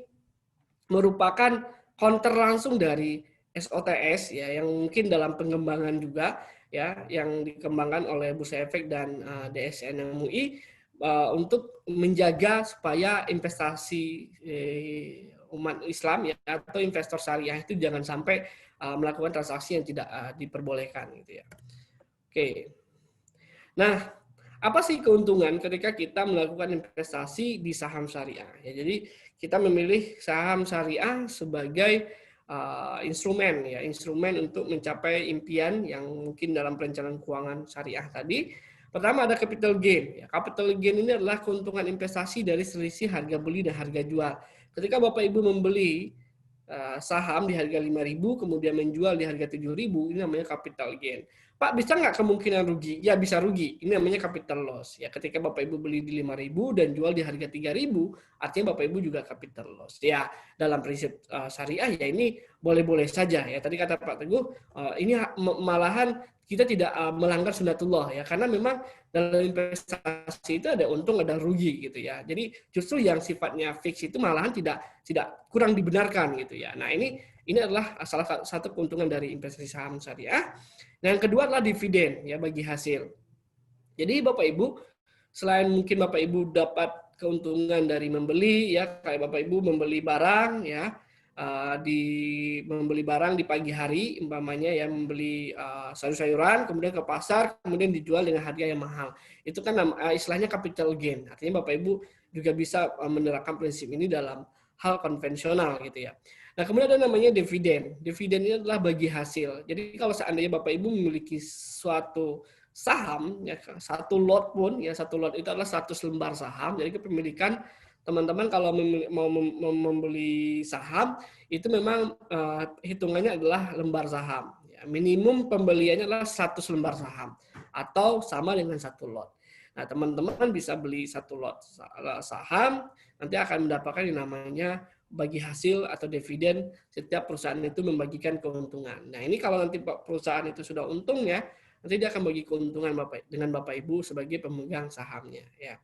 merupakan counter langsung dari SOTS ya, yang mungkin dalam pengembangan juga ya, yang dikembangkan oleh Bursa Efek dan DSN MUI untuk menjaga supaya investasi umat Islam ya atau investor syariah itu jangan sampai melakukan transaksi yang tidak diperbolehkan gitu ya. Oke. Nah, apa sih keuntungan ketika kita melakukan investasi di saham syariah? Ya, jadi kita memilih saham syariah sebagai instrumen untuk mencapai impian yang mungkin dalam perencanaan keuangan syariah tadi. Pertama ada capital gain. Ya, capital gain ini adalah keuntungan investasi dari selisih harga beli dan harga jual. Ketika Bapak Ibu membeli saham di harga 5.000 kemudian menjual di harga 7.000, ini namanya capital gain. Pak, bisa nggak kemungkinan rugi? Ya, bisa rugi. Ini namanya capital loss. Ya, ketika Bapak Ibu beli di 5.000 dan jual di harga 3.000, artinya Bapak Ibu juga capital loss. Ya, dalam prinsip syariah ya ini boleh-boleh saja. Ya, tadi kata Pak Teguh, ini malahan kita tidak melanggar sunatullah ya, karena memang dalam investasi itu ada untung ada rugi gitu ya. Jadi justru yang sifatnya fix itu malahan tidak kurang dibenarkan gitu ya. Nah, ini adalah salah satu keuntungan dari investasi saham syariah. Nah, yang kedua adalah dividen ya bagi hasil. Jadi Bapak Ibu selain mungkin Bapak Ibu dapat keuntungan dari membeli ya, kayak Bapak Ibu membeli barang ya, membeli barang di pagi hari umpamanya ya, membeli sayur-sayuran kemudian ke pasar kemudian dijual dengan harga yang mahal. Itu kan istilahnya capital gain. Artinya Bapak Ibu juga bisa menerapkan prinsip ini dalam hal konvensional gitu ya. Nah, kemudian ada namanya dividen. Dividen ini adalah bagi hasil. Jadi kalau seandainya Bapak Ibu memiliki suatu saham, ya, satu lot pun, ya satu lot itu adalah 100 lembar saham. Jadi kepemilikan teman-teman kalau mau membeli saham, itu memang hitungannya adalah lembar saham. Ya, minimum pembeliannya adalah 100 lembar saham atau sama dengan satu lot. Nah, teman-teman bisa beli satu lot saham, nanti akan mendapatkan yang namanya bagi hasil atau dividen. Setiap perusahaan itu membagikan keuntungan. Nah, ini kalau nanti perusahaan itu sudah untung ya, nanti dia akan bagi keuntungan dengan Bapak Ibu sebagai pemegang sahamnya ya.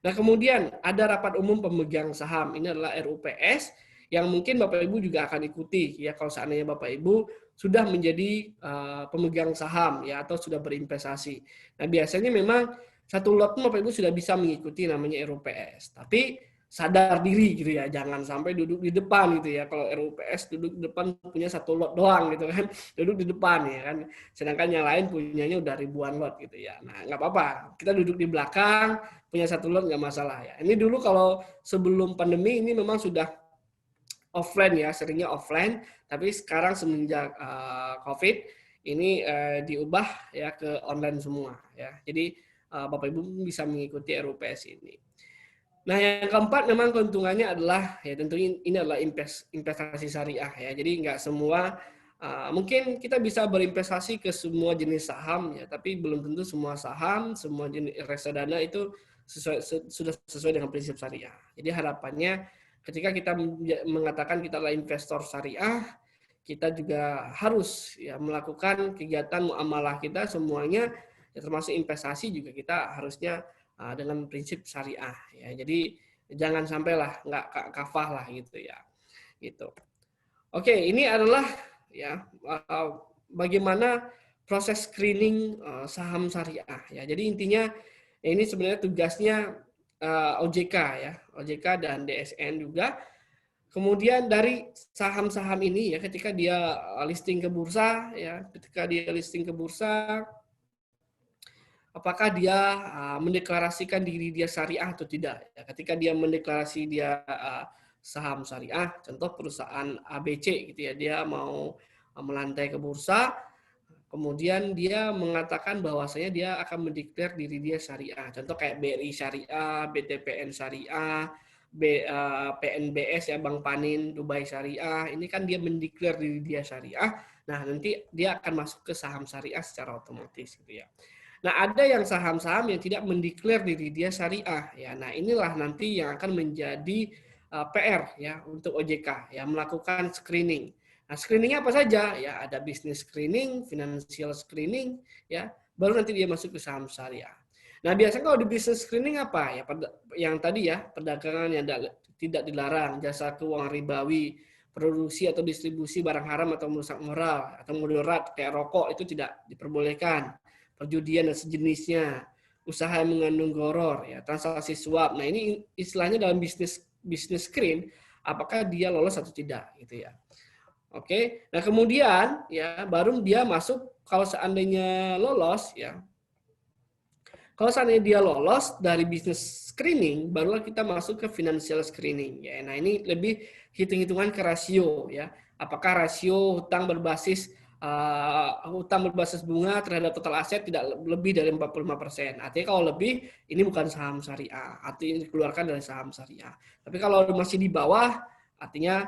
Nah, kemudian ada rapat umum pemegang saham. Ini adalah RUPS. yang mungkin Bapak Ibu juga akan ikuti ya kalau seandainya Bapak Ibu sudah menjadi pemegang saham ya atau sudah berinvestasi. Nah, biasanya memang satu lot pun Bapak Ibu sudah bisa mengikuti namanya RUPS. Tapi sadar diri gitu ya, jangan sampai duduk di depan gitu ya. Kalau RUPS duduk di depan punya satu lot doang gitu kan, duduk di depan ya kan. Sedangkan yang lain punyanya udah ribuan lot gitu ya. Nah, nggak apa-apa, kita duduk di belakang, punya satu lot nggak masalah ya. Ini dulu kalau sebelum pandemi ini memang sudah offline ya, seringnya offline, tapi sekarang semenjak COVID ini diubah ya ke online semua ya. Jadi Bapak Ibu bisa mengikuti RUPS ini. Nah, yang keempat memang keuntungannya adalah ya tentunya ini adalah investasi syariah ya. Jadi nggak semua mungkin kita bisa berinvestasi ke semua jenis saham ya, tapi belum tentu semua saham, semua jenis reksadana itu sudah sesuai dengan prinsip syariah. Jadi harapannya ketika kita mengatakan kita adalah investor syariah, kita juga harus ya melakukan kegiatan muamalah kita semuanya ya, termasuk investasi juga kita harusnya dengan prinsip syariah ya. Jadi jangan sampailah nggak kafah lah gitu ya. Gitu. Oke, ini adalah ya bagaimana proses screening saham syariah ya. Jadi intinya ini sebenarnya tugasnya OJK ya, OJK dan DSN juga. Kemudian dari saham-saham ini ya ketika dia listing ke bursa ya, ketika dia listing ke bursa apakah dia mendeklarasikan diri dia syariah atau tidak. Ya, ketika dia mendeklarasi dia saham syariah, contoh perusahaan ABC gitu ya, dia mau melantai ke bursa, kemudian dia mengatakan bahwasanya dia akan mendeklar diri dia syariah. Contoh kayak BRI Syariah, BTPN Syariah, PNBS ya, Bank Panin Dubai Syariah. Ini kan dia mendeklar diri dia syariah. Nah, nanti dia akan masuk ke saham syariah secara otomatis gitu ya. Nah, ada yang saham-saham yang tidak mendeklar diri dia syariah ya. Nah, inilah nanti yang akan menjadi PR ya untuk OJK ya, melakukan screening. Nah, screeningnya apa saja? Ya, ada business screening, financial screening ya, baru nanti dia masuk ke saham syariah. Nah, biasanya kalau di business screening apa? Ya, yang tadi ya, perdagangan yang tidak dilarang, jasa keuangan ribawi, produksi atau distribusi barang haram atau merusak moral atau mudarat kayak rokok itu tidak diperbolehkan. Perjudian dan sejenisnya, usaha yang mengandung goror, ya, transaksi suap. Nah, ini istilahnya dalam bisnis screen, apakah dia lolos atau tidak, gitu ya. Oke, nah kemudian ya baru dia masuk kalau seandainya lolos ya. Kalau seandainya dia lolos dari bisnis screening, barulah kita masuk ke financial screening. Ya, nah ini lebih hitung-hitungan ke rasio ya. Apakah rasio hutang berbasis bunga terhadap total aset tidak lebih dari 45%. Artinya kalau lebih, ini bukan saham syariah. Artinya dikeluarkan dari saham syariah. Tapi kalau masih di bawah, artinya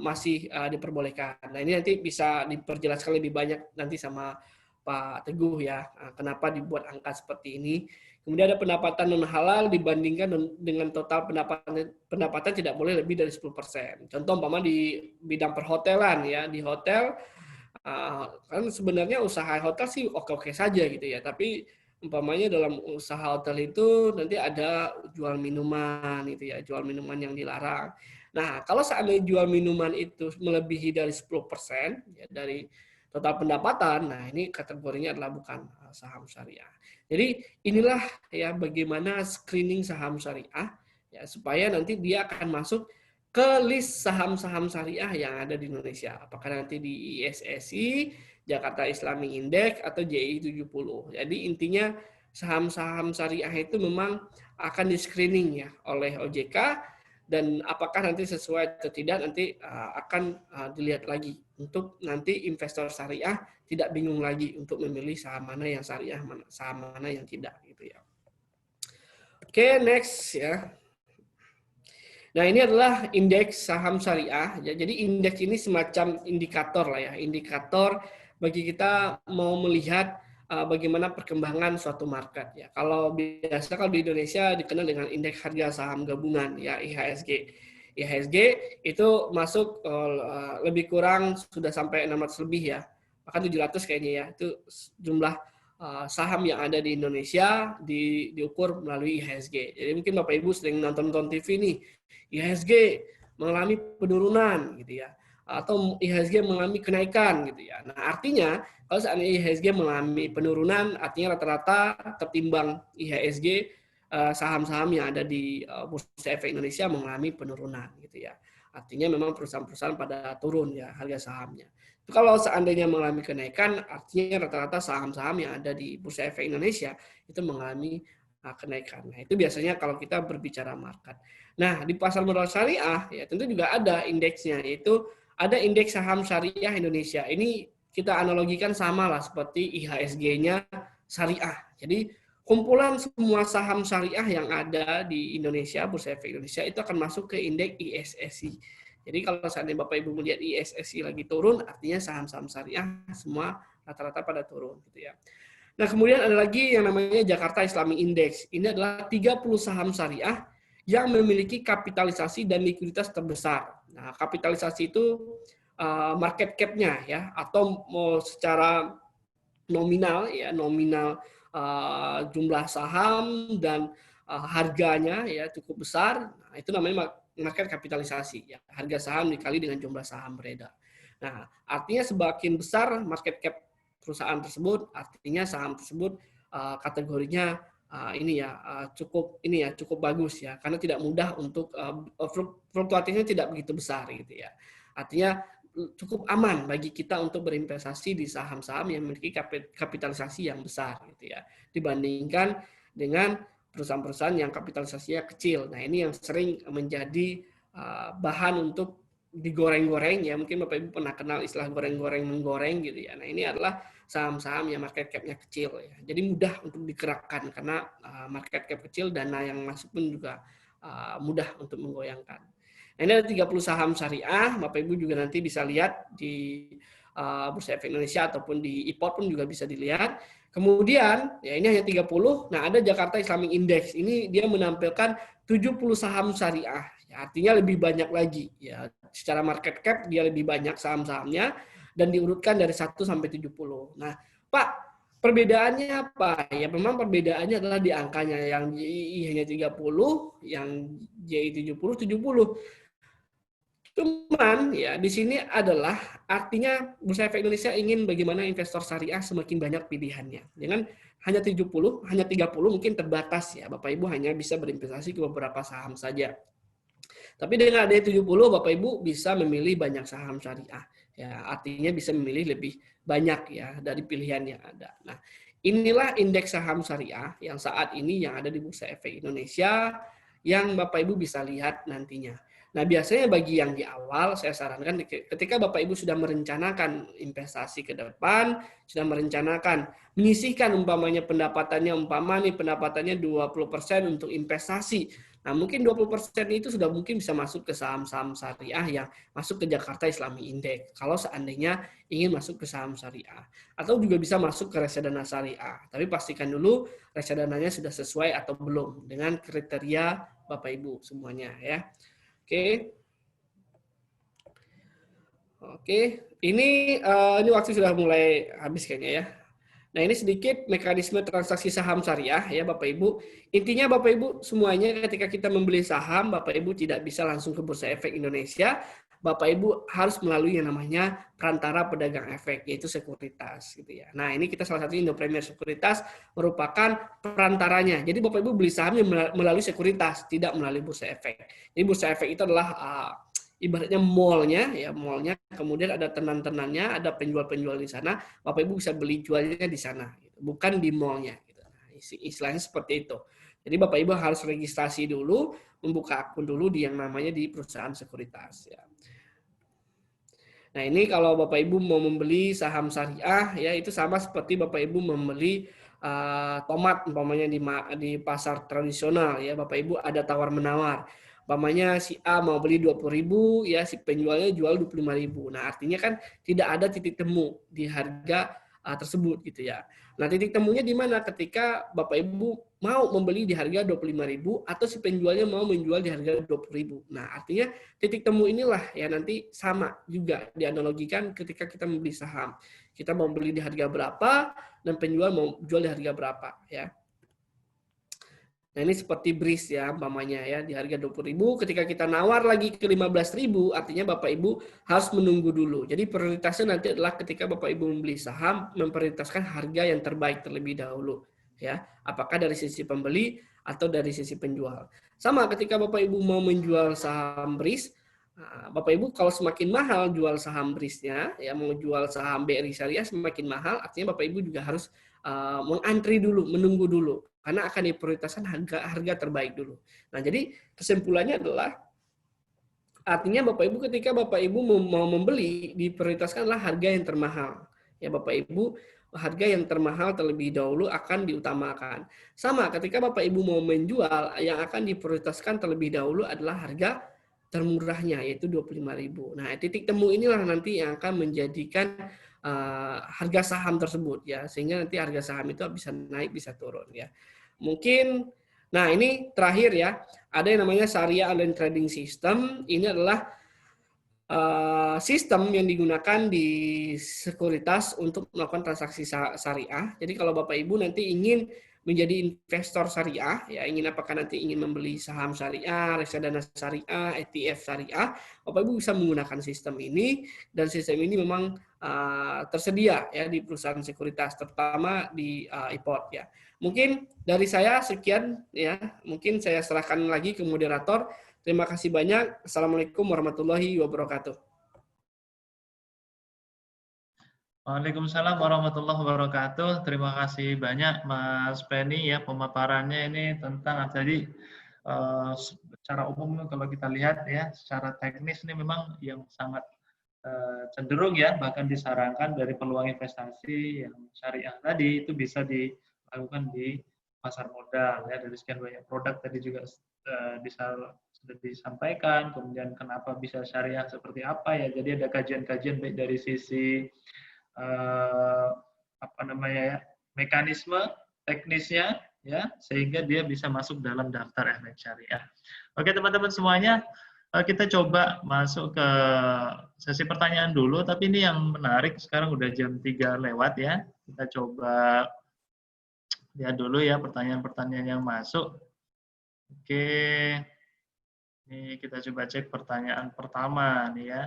masih diperbolehkan. Nah, ini nanti bisa diperjelaskan lebih banyak nanti sama Pak Teguh ya, kenapa dibuat angka seperti ini. Kemudian ada pendapatan non halal dibandingkan dengan total pendapatan tidak boleh lebih dari 10%. Contoh umpama di bidang perhotelan ya, di hotel kan sebenarnya usaha hotel sih oke-oke saja gitu ya, tapi umpamanya dalam usaha hotel itu nanti ada jual minuman gitu ya, jual minuman yang dilarang. Nah, kalau seandainya jual minuman itu melebihi dari 10% ya, dari total pendapatan, nah ini kategorinya adalah bukan saham syariah. Jadi inilah ya bagaimana screening saham syariah ya supaya nanti dia akan masuk ke list saham-saham syariah yang ada di Indonesia. Apakah nanti di ISSI, Jakarta Islamic Index, atau JI 70. Jadi intinya saham-saham syariah itu memang akan di-screening ya oleh OJK, dan apakah nanti sesuai atau tidak nanti akan dilihat lagi. Untuk nanti investor syariah tidak bingung lagi untuk memilih saham mana yang syariah, saham mana yang tidak. Gitu ya. Oke, next ya. Nah, ini adalah indeks saham syariah. Ya, jadi indeks ini semacam indikator lah ya, indikator bagi kita mau melihat bagaimana perkembangan suatu market ya. Kalau biasa kalau di Indonesia dikenal dengan indeks harga saham gabungan ya, IHSG. IHSG itu masuk lebih kurang sudah sampai 600 lebih ya. Bahkan 700 kayaknya ya. Itu jumlah saham yang ada di Indonesia diukur melalui IHSG. Jadi mungkin Bapak Ibu sering nonton TV nih, IHSG mengalami penurunan gitu ya, atau IHSG mengalami kenaikan gitu ya. Nah, artinya kalau seandainya IHSG mengalami penurunan, artinya rata-rata tertimbang IHSG saham-saham yang ada di Bursa Efek Indonesia mengalami penurunan gitu ya. Artinya memang perusahaan-perusahaan pada turun ya harga sahamnya. Kalau seandainya mengalami kenaikan, artinya rata-rata saham-saham yang ada di Bursa Efek Indonesia itu mengalami kenaikan. Nah, itu biasanya kalau kita berbicara market. Nah, di pasar modal syariah ya tentu juga ada indeksnya, yaitu ada indeks saham syariah Indonesia. Ini kita analogikan sama lah seperti IHSG-nya syariah. Jadi kumpulan semua saham syariah yang ada di Indonesia, Bursa Efek Indonesia, itu akan masuk ke indeks ISSI. Jadi kalau seandainya Bapak Ibu melihat ISSI lagi turun, artinya saham-saham syariah semua rata-rata pada turun gitu ya. Nah, kemudian ada lagi yang namanya Jakarta Islamic Index. Ini adalah 30 saham syariah yang memiliki kapitalisasi dan likuiditas terbesar. Nah, kapitalisasi itu market cap-nya ya, atau secara nominal ya, nominal jumlah saham dan harganya ya cukup besar. Nah, itu namanya market kapitalisasi ya, harga saham dikali dengan jumlah saham beredar. Nah, artinya semakin besar market cap perusahaan tersebut, artinya saham tersebut kategorinya cukup bagus ya, karena tidak mudah untuk fluktuatifnya tidak begitu besar gitu ya. Artinya cukup aman bagi kita untuk berinvestasi di saham-saham yang memiliki kapitalisasi yang besar gitu ya, dibandingkan dengan perusahaan-perusahaan yang kapitalisasinya kecil. Nah, ini yang sering menjadi bahan untuk digoreng-goreng ya. Mungkin Bapak Ibu pernah kenal istilah goreng-goreng menggoreng gitu ya. Nah, ini adalah saham-saham yang market cap-nya kecil ya. Jadi mudah untuk digerakkan karena market cap kecil, dana yang masuk pun juga mudah untuk menggoyangkan. Nah, ini ada 30 saham syariah, Bapak Ibu juga nanti bisa lihat di Bursa Efek Indonesia ataupun di IPOT pun juga bisa dilihat. Kemudian, ya ini hanya 30, nah ada Jakarta Islamic Index. Ini dia menampilkan 70 saham syariah. Ya, artinya lebih banyak lagi. Ya, secara market cap dia lebih banyak saham-sahamnya dan diurutkan dari 1 sampai 70. Nah, Pak, perbedaannya apa? Ya memang perbedaannya adalah di angkanya, yang JI hanya 30, yang JI 70. Cuman ya di sini adalah artinya Bursa Efek Indonesia ingin bagaimana investor syariah semakin banyak pilihannya. Dengan hanya 30 mungkin terbatas ya. Bapak Ibu hanya bisa berinvestasi ke beberapa saham saja. Tapi dengan adanya 70, Bapak Ibu bisa memilih banyak saham syariah. Ya, artinya bisa memilih lebih banyak ya dari pilihan yang ada. Nah, inilah indeks saham syariah yang saat ini yang ada di Bursa Efek Indonesia yang Bapak Ibu bisa lihat nantinya. Nah, biasanya bagi yang di awal, saya sarankan ketika Bapak Ibu sudah merencanakan investasi ke depan, sudah merencanakan menyisihkan umpamanya pendapatannya 20% untuk investasi. Nah, mungkin 20% itu sudah mungkin bisa masuk ke saham-saham syariah yang masuk ke Jakarta Islamic Index. Kalau seandainya ingin masuk ke saham syariah. Atau juga bisa masuk ke reksadana syariah. Tapi pastikan dulu reksadananya sudah sesuai atau belum dengan kriteria Bapak Ibu semuanya ya. Oke, ini waktu sudah mulai habis kayaknya ya. Nah, ini sedikit mekanisme transaksi saham syariah ya Bapak Ibu. Intinya Bapak Ibu semuanya ketika kita membeli saham, Bapak Ibu tidak bisa langsung ke Bursa Efek Indonesia. Bapak Ibu harus melalui yang namanya perantara pedagang efek, yaitu sekuritas gitu ya. Nah, ini kita salah satu Indo Premier Sekuritas merupakan perantaranya. Jadi Bapak Ibu beli sahamnya melalui sekuritas, tidak melalui Bursa Efek. Jadi Bursa Efek itu adalah ibaratnya mallnya ya, mallnya, kemudian ada tenan-tenannya, ada penjual-penjual di sana, Bapak Ibu bisa beli jualnya di sana, bukan di mallnya. Nah, istilahnya seperti itu. Jadi Bapak Ibu harus registrasi dulu, membuka akun dulu di yang namanya di perusahaan sekuritas ya. Nah, ini kalau Bapak Ibu mau membeli saham syariah ya, itu sama seperti Bapak Ibu membeli tomat umpamanya di pasar tradisional ya, Bapak Ibu ada tawar menawar. Umpamanya si A mau beli 20.000 ya, si penjualnya jual 25.000. Nah, artinya kan tidak ada titik temu di harga tersebut gitu ya. Nah, titik temunya di mana? Ketika Bapak Ibu mau membeli di harga 25.000 atau si penjualnya mau menjual di harga 20.000. Nah, artinya titik temu inilah ya nanti sama juga dianalogikan ketika kita membeli saham. Kita mau beli di harga berapa dan penjual mau jual di harga berapa ya. Nah, ini seperti BRIS ya, umpamanya ya, di harga 20.000, ketika kita nawar lagi ke 15.000, artinya Bapak Ibu harus menunggu dulu. Jadi prioritasnya nanti adalah ketika Bapak Ibu membeli saham, memprioritaskan harga yang terbaik terlebih dahulu. Ya, apakah dari sisi pembeli atau dari sisi penjual. Sama ketika Bapak Ibu mau menjual saham BRIS, Bapak Ibu kalau semakin mahal jual saham BRIS-nya, ya mau jual saham BRI Syariah semakin mahal, artinya Bapak Ibu juga harus mengantri dulu, menunggu dulu. Karena akan diprioritaskan harga terbaik dulu. Nah, jadi kesimpulannya adalah artinya Bapak Ibu ketika Bapak Ibu mau membeli diprioritaskanlah harga yang termahal. Ya Bapak Ibu, harga yang termahal terlebih dahulu akan diutamakan. Sama ketika Bapak Ibu mau menjual, yang akan diprioritaskan terlebih dahulu adalah harga termurahnya yaitu 25.000. Nah, titik temu inilah nanti yang akan menjadikan harga saham tersebut ya, sehingga nanti harga saham itu bisa naik bisa turun ya. Mungkin, nah ini terakhir ya, ada yang namanya Sharia Online Trading System. Ini adalah sistem yang digunakan di sekuritas untuk melakukan transaksi syariah. Jadi kalau Bapak Ibu nanti ingin menjadi investor syariah, ya ingin apakah nanti ingin membeli saham syariah, reksadana syariah, ETF syariah, Bapak Ibu bisa menggunakan sistem ini, dan sistem ini memang tersedia ya di perusahaan sekuritas, terutama di IPOT ya. Mungkin dari saya sekian ya, mungkin saya serahkan lagi ke moderator. Terima kasih banyak. Assalamualaikum warahmatullahi wabarakatuh. Waalaikumsalam warahmatullahi wabarakatuh. Terima kasih banyak Mas Penny ya, pemaparannya ini tentang tadi secara umum kalau kita lihat ya, secara teknis ini memang yang sangat cenderung ya, bahkan disarankan dari peluang investasi yang syariah tadi itu bisa dilakukan di pasar modal ya, dari sekian banyak produk tadi juga sudah disampaikan. Kemudian kenapa bisa syariah seperti apa ya, jadi ada kajian-kajian baik dari sisi apa namanya ya, mekanisme teknisnya ya, sehingga dia bisa masuk dalam daftar efek syariah. Oke teman-teman semuanya, kita coba masuk ke sesi pertanyaan dulu, tapi ini yang menarik, sekarang udah jam 3 lewat ya. Kita coba lihat dulu ya pertanyaan-pertanyaan yang masuk. Oke, ini kita coba cek pertanyaan pertama nih ya.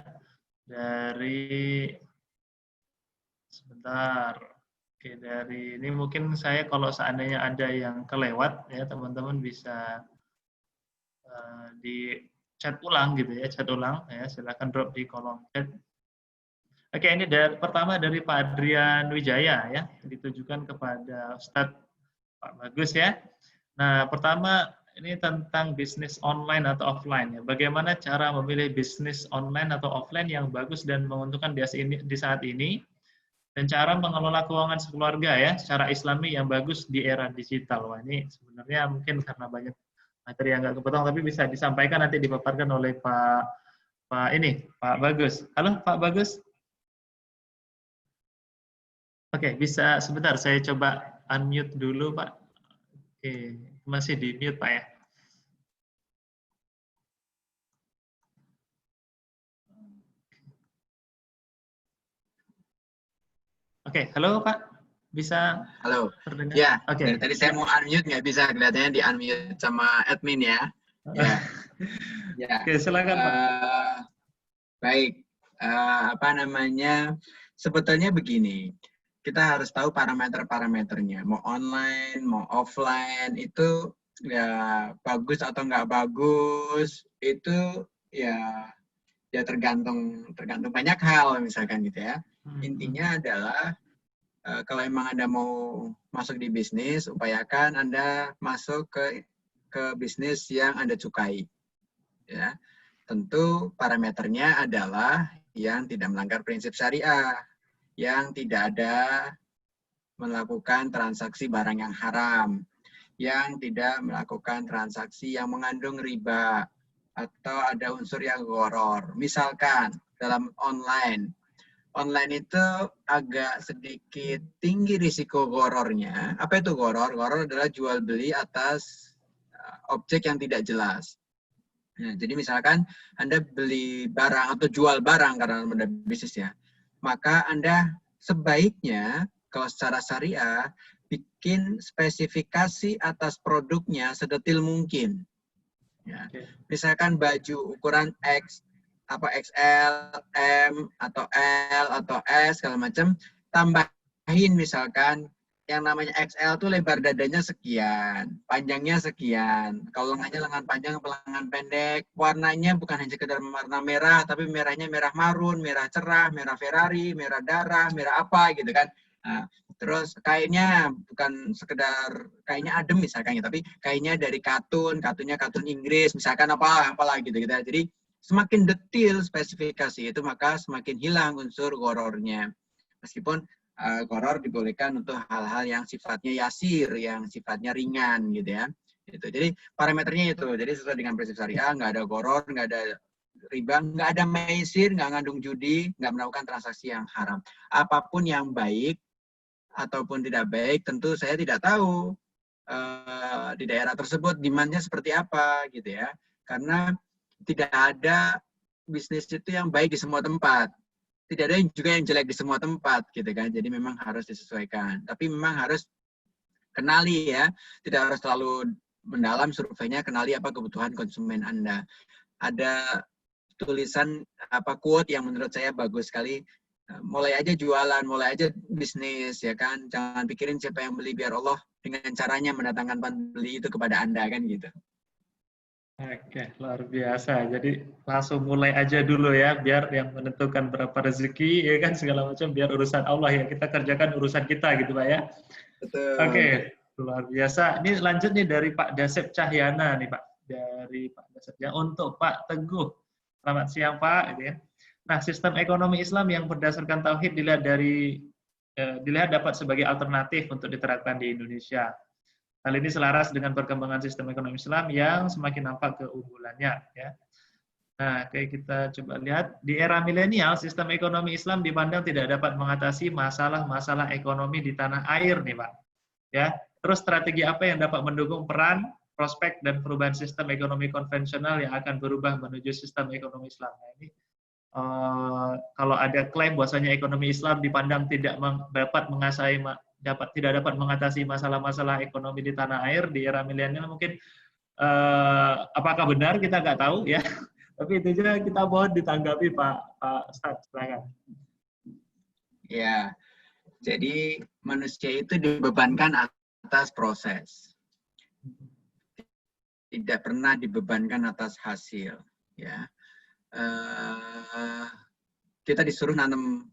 Dari, sebentar. Oke, dari ini mungkin saya kalau seandainya ada yang kelewat ya, teman-teman bisa di chat ulang gitu ya, chat ulang ya, silakan drop di kolom chat. Oke, ini pertama dari Pak Adrian Wijaya ya, ditujukan kepada Ustadz Pak Bagus ya. Nah, pertama ini tentang bisnis online atau offline ya. Bagaimana cara memilih bisnis online atau offline yang bagus dan menguntungkan di saat ini, dan cara mengelola keuangan sekeluarga ya secara Islami yang bagus di era digital. Wah, ini sebenarnya mungkin karena banyak materi yang nggak kepotong, tapi bisa disampaikan nanti dipaparkan oleh Pak Bagus. Halo Pak Bagus. Oke, bisa sebentar saya coba unmute dulu Pak. Oke, masih di mute Pak ya. Oke, halo Pak. Bisa Halo. terdengar? Ya, Oke. dari tadi saya mau unmute, nggak bisa, kelihatannya di unmute sama admin ya. Ya. Ya. Oke, silakan Pak. Baik, apa namanya, sebetulnya begini, kita harus tahu parameter-parameternya, mau online, mau offline, itu ya bagus atau nggak bagus, itu ya tergantung banyak hal misalkan gitu ya. Intinya adalah kalau emang Anda mau masuk di bisnis, upayakan Anda masuk ke bisnis yang Anda sukai. Ya. Tentu parameternya adalah yang tidak melanggar prinsip syariah, yang tidak ada melakukan transaksi barang yang haram, yang tidak melakukan transaksi yang mengandung riba, atau ada unsur yang gharar. Misalkan dalam online itu agak sedikit tinggi risiko ghararnya. Apa itu gharar? Gharar adalah jual beli atas objek yang tidak jelas. Nah, jadi misalkan Anda beli barang atau jual barang karena Anda bisnis ya, maka Anda sebaiknya kalau secara syariah, bikin spesifikasi atas produknya sedetil mungkin. Ya. Misalkan baju ukuran X, apa XL, M, atau L, atau S, segala macam, tambahin misalkan yang namanya XL tuh lebar dadanya sekian, panjangnya sekian. Kalau lengannya lengan panjang, lengan pendek, warnanya bukan hanya sekedar warna merah, tapi merahnya merah marun, merah cerah, merah Ferrari, merah darah, merah apa gitu kan. Nah, terus kainnya bukan sekedar kainnya adem misalkan ya, tapi kainnya dari katunnya katun Inggris misalkan apalah gitu gitu. Jadi semakin detail spesifikasi itu maka semakin hilang unsur gorornya. Meskipun goror dibolehkan untuk hal-hal yang sifatnya yasir, yang sifatnya ringan gitu ya. Gitu. Jadi parameternya itu. Jadi sesuai dengan prinsip syariah, nggak ada goror, nggak ada riba, nggak ada maisir, nggak ngandung judi, nggak melakukan transaksi yang haram. Apapun yang baik ataupun tidak baik, tentu saya tidak tahu di daerah tersebut demand-nya seperti apa gitu ya. Karena tidak ada bisnis itu yang baik di semua tempat. Tidak ada juga yang jelek di semua tempat gitu kan. Jadi memang harus disesuaikan. Tapi memang harus kenali ya. Tidak harus terlalu mendalam surveinya, kenali apa kebutuhan konsumen Anda. Ada tulisan quote yang menurut saya bagus sekali. Mulai aja jualan, mulai aja bisnis ya kan. Jangan pikirin siapa yang beli, biar Allah dengan caranya mendatangkan pembeli itu kepada Anda kan gitu. Oke, luar biasa. Jadi langsung mulai aja dulu ya, biar yang menentukan berapa rezeki, ya kan segala macam, biar urusan Allah ya, kita kerjakan urusan kita gitu Pak ya. Betul. Oke, luar biasa. Ini lanjut nih dari Pak Dasep Cahyana nih Pak, dari Pak Dasep ya, untuk Pak Teguh. Selamat siang Pak. Gitu ya. Nah, sistem ekonomi Islam yang berdasarkan tauhid dilihat dapat sebagai alternatif untuk diterapkan di Indonesia. Hal ini selaras dengan perkembangan sistem ekonomi Islam yang semakin nampak keunggulannya. Ya. Nah, kayak kita coba lihat, di era milenial, sistem ekonomi Islam dipandang tidak dapat mengatasi masalah-masalah ekonomi di tanah air nih Pak. Ya, terus strategi apa yang dapat mendukung peran, prospek, dan perubahan sistem ekonomi konvensional yang akan berubah menuju sistem ekonomi Islam? Nah, ini kalau ada klaim bahwasanya ekonomi Islam dipandang tidak tidak dapat mengatasi masalah-masalah ekonomi di tanah air di era milenial, mungkin apakah benar kita nggak tahu ya. Tapi intinya kita mohon ditanggapi Pak Ustadz, silakan. Ya, jadi manusia itu dibebankan atas proses, tidak pernah dibebankan atas hasil. Ya, kita disuruh nanam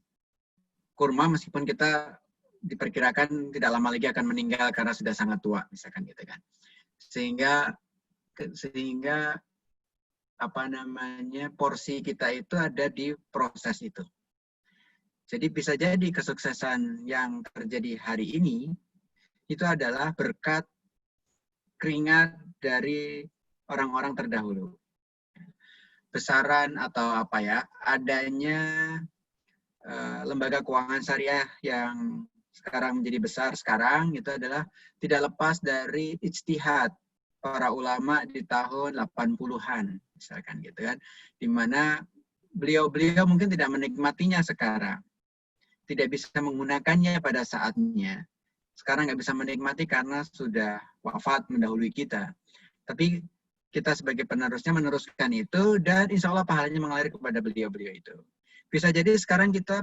kurma meskipun kita diperkirakan tidak lama lagi akan meninggal karena sudah sangat tua, misalkan gitu kan. Sehingga porsi kita itu ada di proses itu. Jadi bisa jadi kesuksesan yang terjadi hari ini itu adalah berkat keringat dari orang-orang terdahulu. Besaran atau adanya lembaga keuangan syariah yang sekarang menjadi besar sekarang itu adalah tidak lepas dari ijtihad para ulama di tahun 80-an misalkan gitu kan, di mana beliau mungkin tidak menikmatinya sekarang, tidak bisa menggunakannya pada saatnya, sekarang nggak bisa menikmati karena sudah wafat mendahului kita, tapi kita sebagai penerusnya meneruskan itu dan insya Allah pahalanya mengalir kepada beliau-beliau itu. Bisa jadi sekarang kita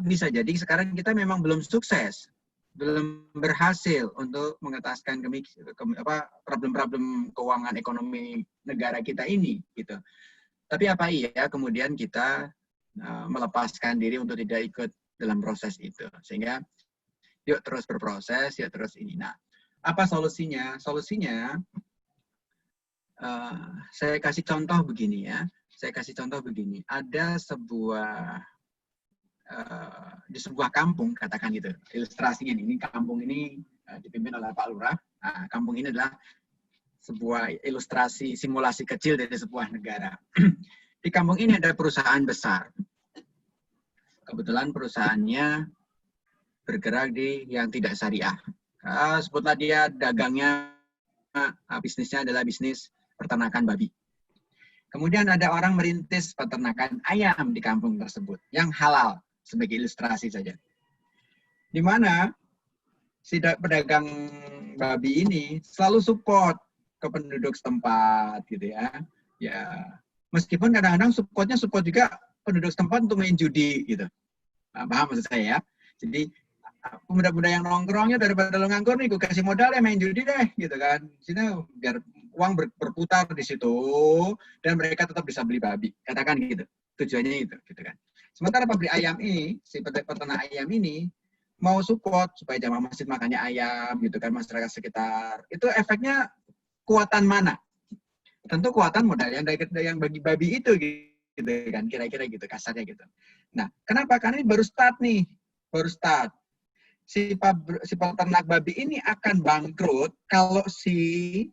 memang belum sukses, belum berhasil untuk mengetaskan problem-problem keuangan ekonomi negara kita ini, gitu. Tapi apa iya kemudian kita melepaskan diri untuk tidak ikut dalam proses itu, sehingga yuk terus berproses, yuk terus ini. Nah, apa solusinya? Solusinya saya kasih contoh begini ya. Ada di sebuah kampung, katakan gitu, ilustrasinya ini kampung ini dipimpin oleh Pak Lurah. Nah, kampung ini adalah sebuah ilustrasi simulasi kecil dari sebuah negara. Di kampung ini ada perusahaan besar. Kebetulan perusahaannya bergerak di yang tidak syariah. Sebutlah dia dagangnya, bisnisnya adalah bisnis peternakan babi. Kemudian ada orang merintis peternakan ayam di kampung tersebut yang halal, sebagai ilustrasi saja. Di mana si pedagang babi ini selalu support ke penduduk setempat gitu ya. Ya, meskipun kadang-kadang support juga penduduk setempat untuk main judi gitu. Nah, paham maksud saya ya? Jadi pemuda-pemuda yang nongkrongnya daripada lo nganggur nih, gue kasih modal ya main judi deh gitu kan. Sini biar uang berputar di situ dan mereka tetap bisa beli babi. Katakan gitu. Tujuannya itu gitu kan. Sementara pabrik ayam ini, si peternak ayam ini mau support supaya jamaah masjid makannya ayam gitu kan, masyarakat sekitar. Itu efeknya kuatan mana? Tentu kuatan modal yang bagi babi itu gitu kan, kira-kira gitu kasarnya gitu. Nah, kenapa? Karena ini baru start nih. Baru start. Si peternak babi ini akan bangkrut kalau si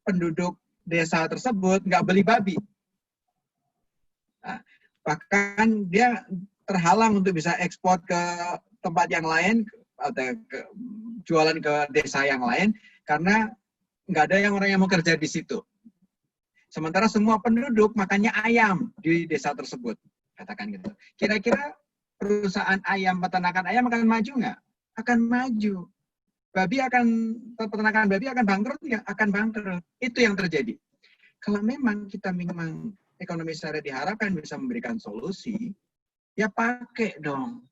penduduk desa tersebut nggak beli babi. Nah, bahkan dia terhalang untuk bisa ekspor ke tempat yang lain atau jualan ke desa yang lain karena nggak ada orang yang mau kerja di situ. Sementara semua penduduk makannya ayam di desa tersebut, katakan gitu. Kira-kira perusahaan ayam, peternakan ayam akan maju nggak? Akan maju. Peternakan babi akan bangkrut nggak? Akan bangkrut. Itu yang terjadi. Kalau memang ekonomi syariah diharapkan bisa memberikan solusi, ya pakai dong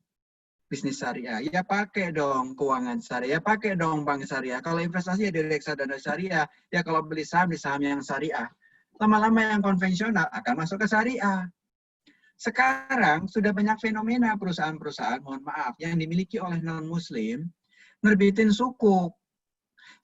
bisnis syariah, ya pakai dong keuangan syariah, ya pakai dong bank syariah. Kalau investasi ya di reksadana syariah, ya kalau beli saham di saham yang syariah. Lama-lama yang konvensional akan masuk ke syariah. Sekarang sudah banyak fenomena perusahaan-perusahaan, mohon maaf, yang dimiliki oleh non-muslim, nerbitin sukuk.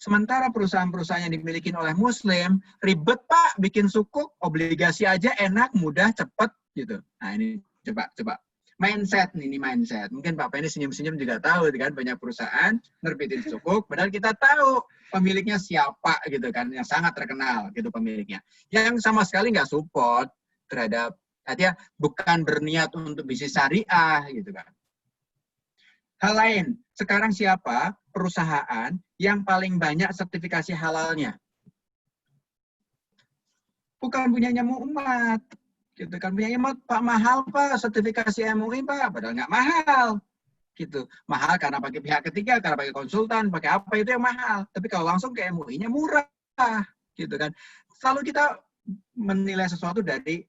Sementara perusahaan-perusahaan yang dimiliki oleh muslim, ribet Pak, bikin sukuk, obligasi aja enak, mudah, cepat gitu. Nah ini coba. Mindset ini mindset. Mungkin Pak Penny senyum-senyum juga tahu kan, banyak perusahaan nerbitin sukuk, padahal kita tahu pemiliknya siapa gitu kan, yang sangat terkenal gitu pemiliknya. Yang sama sekali nggak support terhadap, artinya bukan berniat untuk bisnis syariah gitu kan. Hal lain, sekarang siapa perusahaan yang paling banyak sertifikasi halalnya? Bukan punyanya umat. Gitu kan, punyanya Pak mahal Pak, sertifikasi MUI Pak, padahal nggak mahal. Gitu. Mahal karena pakai pihak ketiga, karena pakai konsultan, pakai apa itu yang mahal. Tapi kalau langsung ke MUI-nya murah. Gitu kan. Selalu kita menilai sesuatu dari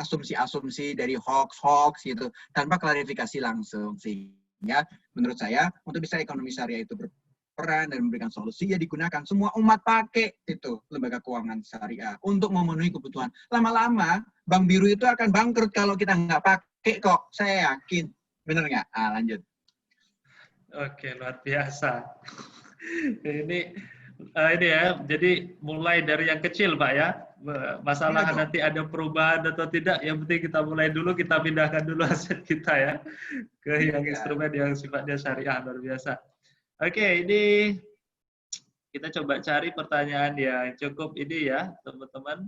asumsi-asumsi, dari hoax gitu, tanpa klarifikasi langsung. Sehingga menurut saya, untuk bisa ekonomi syariah itu berperan dan memberikan solusi, ya digunakan. Semua umat pakai itu lembaga keuangan syariah untuk memenuhi kebutuhan. Lama-lama, Bank Biru itu akan bangkrut kalau kita nggak pakai kok. Saya yakin. Bener nggak? Lanjut. Oke, luar biasa. Ini ya, jadi mulai dari yang kecil Pak ya. Masalah Iya, nanti ada perubahan atau tidak, yang penting kita mulai dulu, kita pindahkan dulu aset kita ya ke yang instrumen yang sifatnya syariah, luar biasa. Oke, ini kita coba cari pertanyaan yang cukup ini ya, teman-teman.